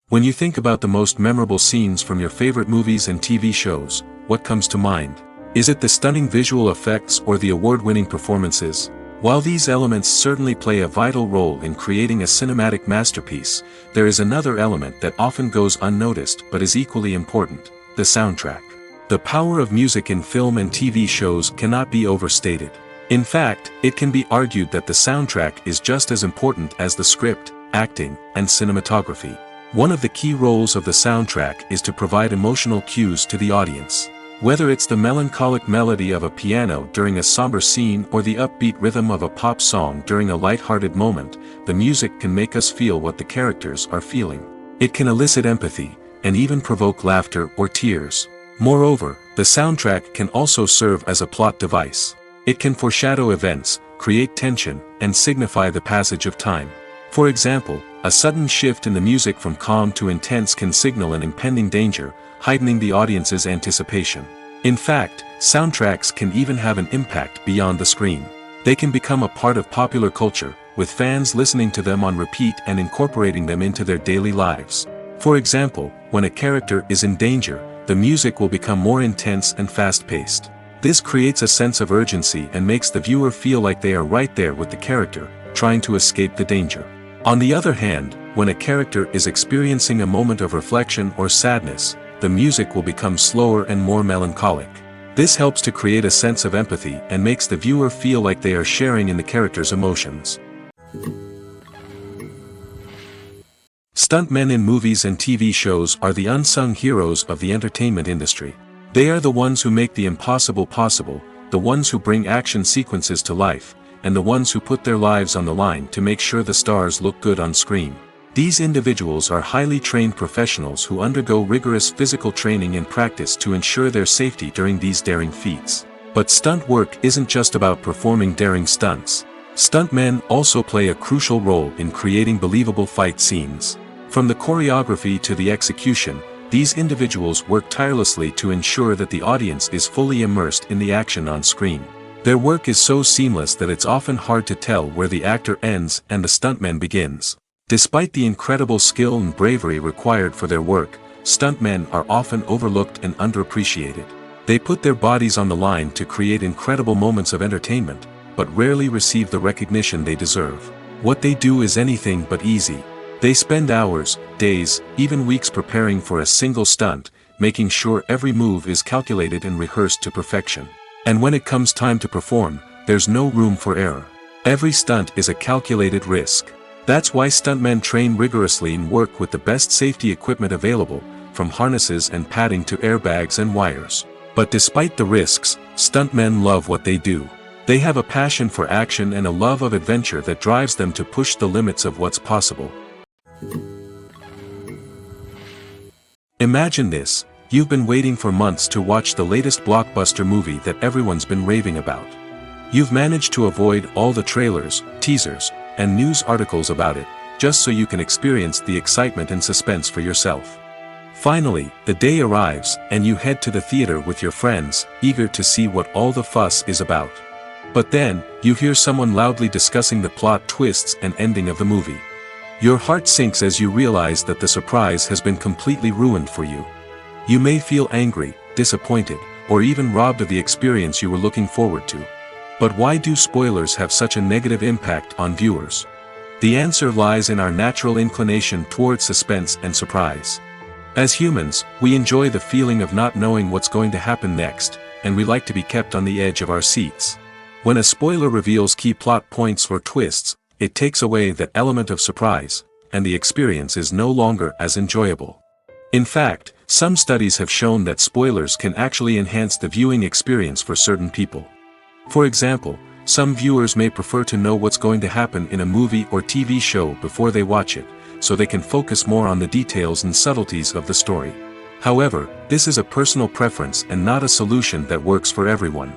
When you think about the most memorable scenes from your favorite movies and TV shows, what comes to mind? Is it the stunning visual effects or the award-winning performances? While these elements certainly play a vital role in creating a cinematic masterpiece, there is another element that often goes unnoticed but is equally important: the soundtrack. The power of music in film and TV shows cannot be overstated. In fact, it can be argued that the soundtrack is just as important as the script, acting, and cinematography. One of the key roles of the soundtrack is to provide emotional cues to the audience. Whether it's the melancholic melody of a piano during a somber scene or the upbeat rhythm of a pop song during a light-hearted moment, the music can make us feel what the characters are feeling. It can elicit empathy, and even provoke laughter or tears. Moreover, the soundtrack can also serve as a plot device. It can foreshadow events, create tension, and signify the passage of time. For example, a sudden shift in the music from calm to intense can signal an impending danger, heightening the audience's anticipation. In fact, soundtracks can even have an impact beyond the screen. They can become a part of popular culture, with fans listening to them on repeat and incorporating them into their daily lives. For example, when a character is in danger, the music will become more intense and fast-paced. This creates a sense of urgency and makes the viewer feel like they are right there with the character, trying to escape the danger. On the other hand, when a character is experiencing a moment of reflection or sadness, the music will become slower and more melancholic. This helps to create a sense of empathy and makes the viewer feel like they are sharing in the character's emotions. Stuntmen in movies and TV shows are the unsung heroes of the entertainment industry. They are the ones who make the impossible possible, the ones who bring action sequences to life, and the ones who put their lives on the line to make sure the stars look good on screen. These individuals are highly trained professionals who undergo rigorous physical training and practice to ensure their safety during these daring feats. But stunt work isn't just about performing daring stunts. Stuntmen also play a crucial role in creating believable fight scenes. From the choreography to the execution, these individuals work tirelessly to ensure that the audience is fully immersed in the action on screen. Their work is so seamless that it's often hard to tell where the actor ends and the stuntman begins. Despite the incredible skill and bravery required for their work, stuntmen are often overlooked and underappreciated. They put their bodies on the line to create incredible moments of entertainment, but rarely receive the recognition they deserve. What they do is anything but easy. They spend hours, days, even weeks preparing for a single stunt, making sure every move is calculated and rehearsed to perfection. And when it comes time to perform, there's no room for error. Every stunt is a calculated risk. That's why stuntmen train rigorously and work with the best safety equipment available, from harnesses and padding to airbags and wires. But despite the risks, stuntmen love what they do. They have a passion for action and a love of adventure that drives them to push the limits of what's possible. Imagine this. You've been waiting for months to watch the latest blockbuster movie that everyone's been raving about. You've managed to avoid all the trailers, teasers, and news articles about it, just so you can experience the excitement and suspense for yourself. Finally, the day arrives, and you head to the theater with your friends, eager to see what all the fuss is about. But then, you hear someone loudly discussing the plot twists and ending of the movie. Your heart sinks as you realize that the surprise has been completely ruined for you. You may feel angry, disappointed, or even robbed of the experience you were looking forward to. But why do spoilers have such a negative impact on viewers? The answer lies in our natural inclination towards suspense and surprise. As humans, we enjoy the feeling of not knowing what's going to happen next, and we like to be kept on the edge of our seats. When a spoiler reveals key plot points or twists, it takes away that element of surprise, and the experience is no longer as enjoyable. In fact, some studies have shown that spoilers can actually enhance the viewing experience for certain people. For example, some viewers may prefer to know what's going to happen in a movie or TV show before they watch it, so they can focus more on the details and subtleties of the story. However, this is a personal preference and not a solution that works for everyone.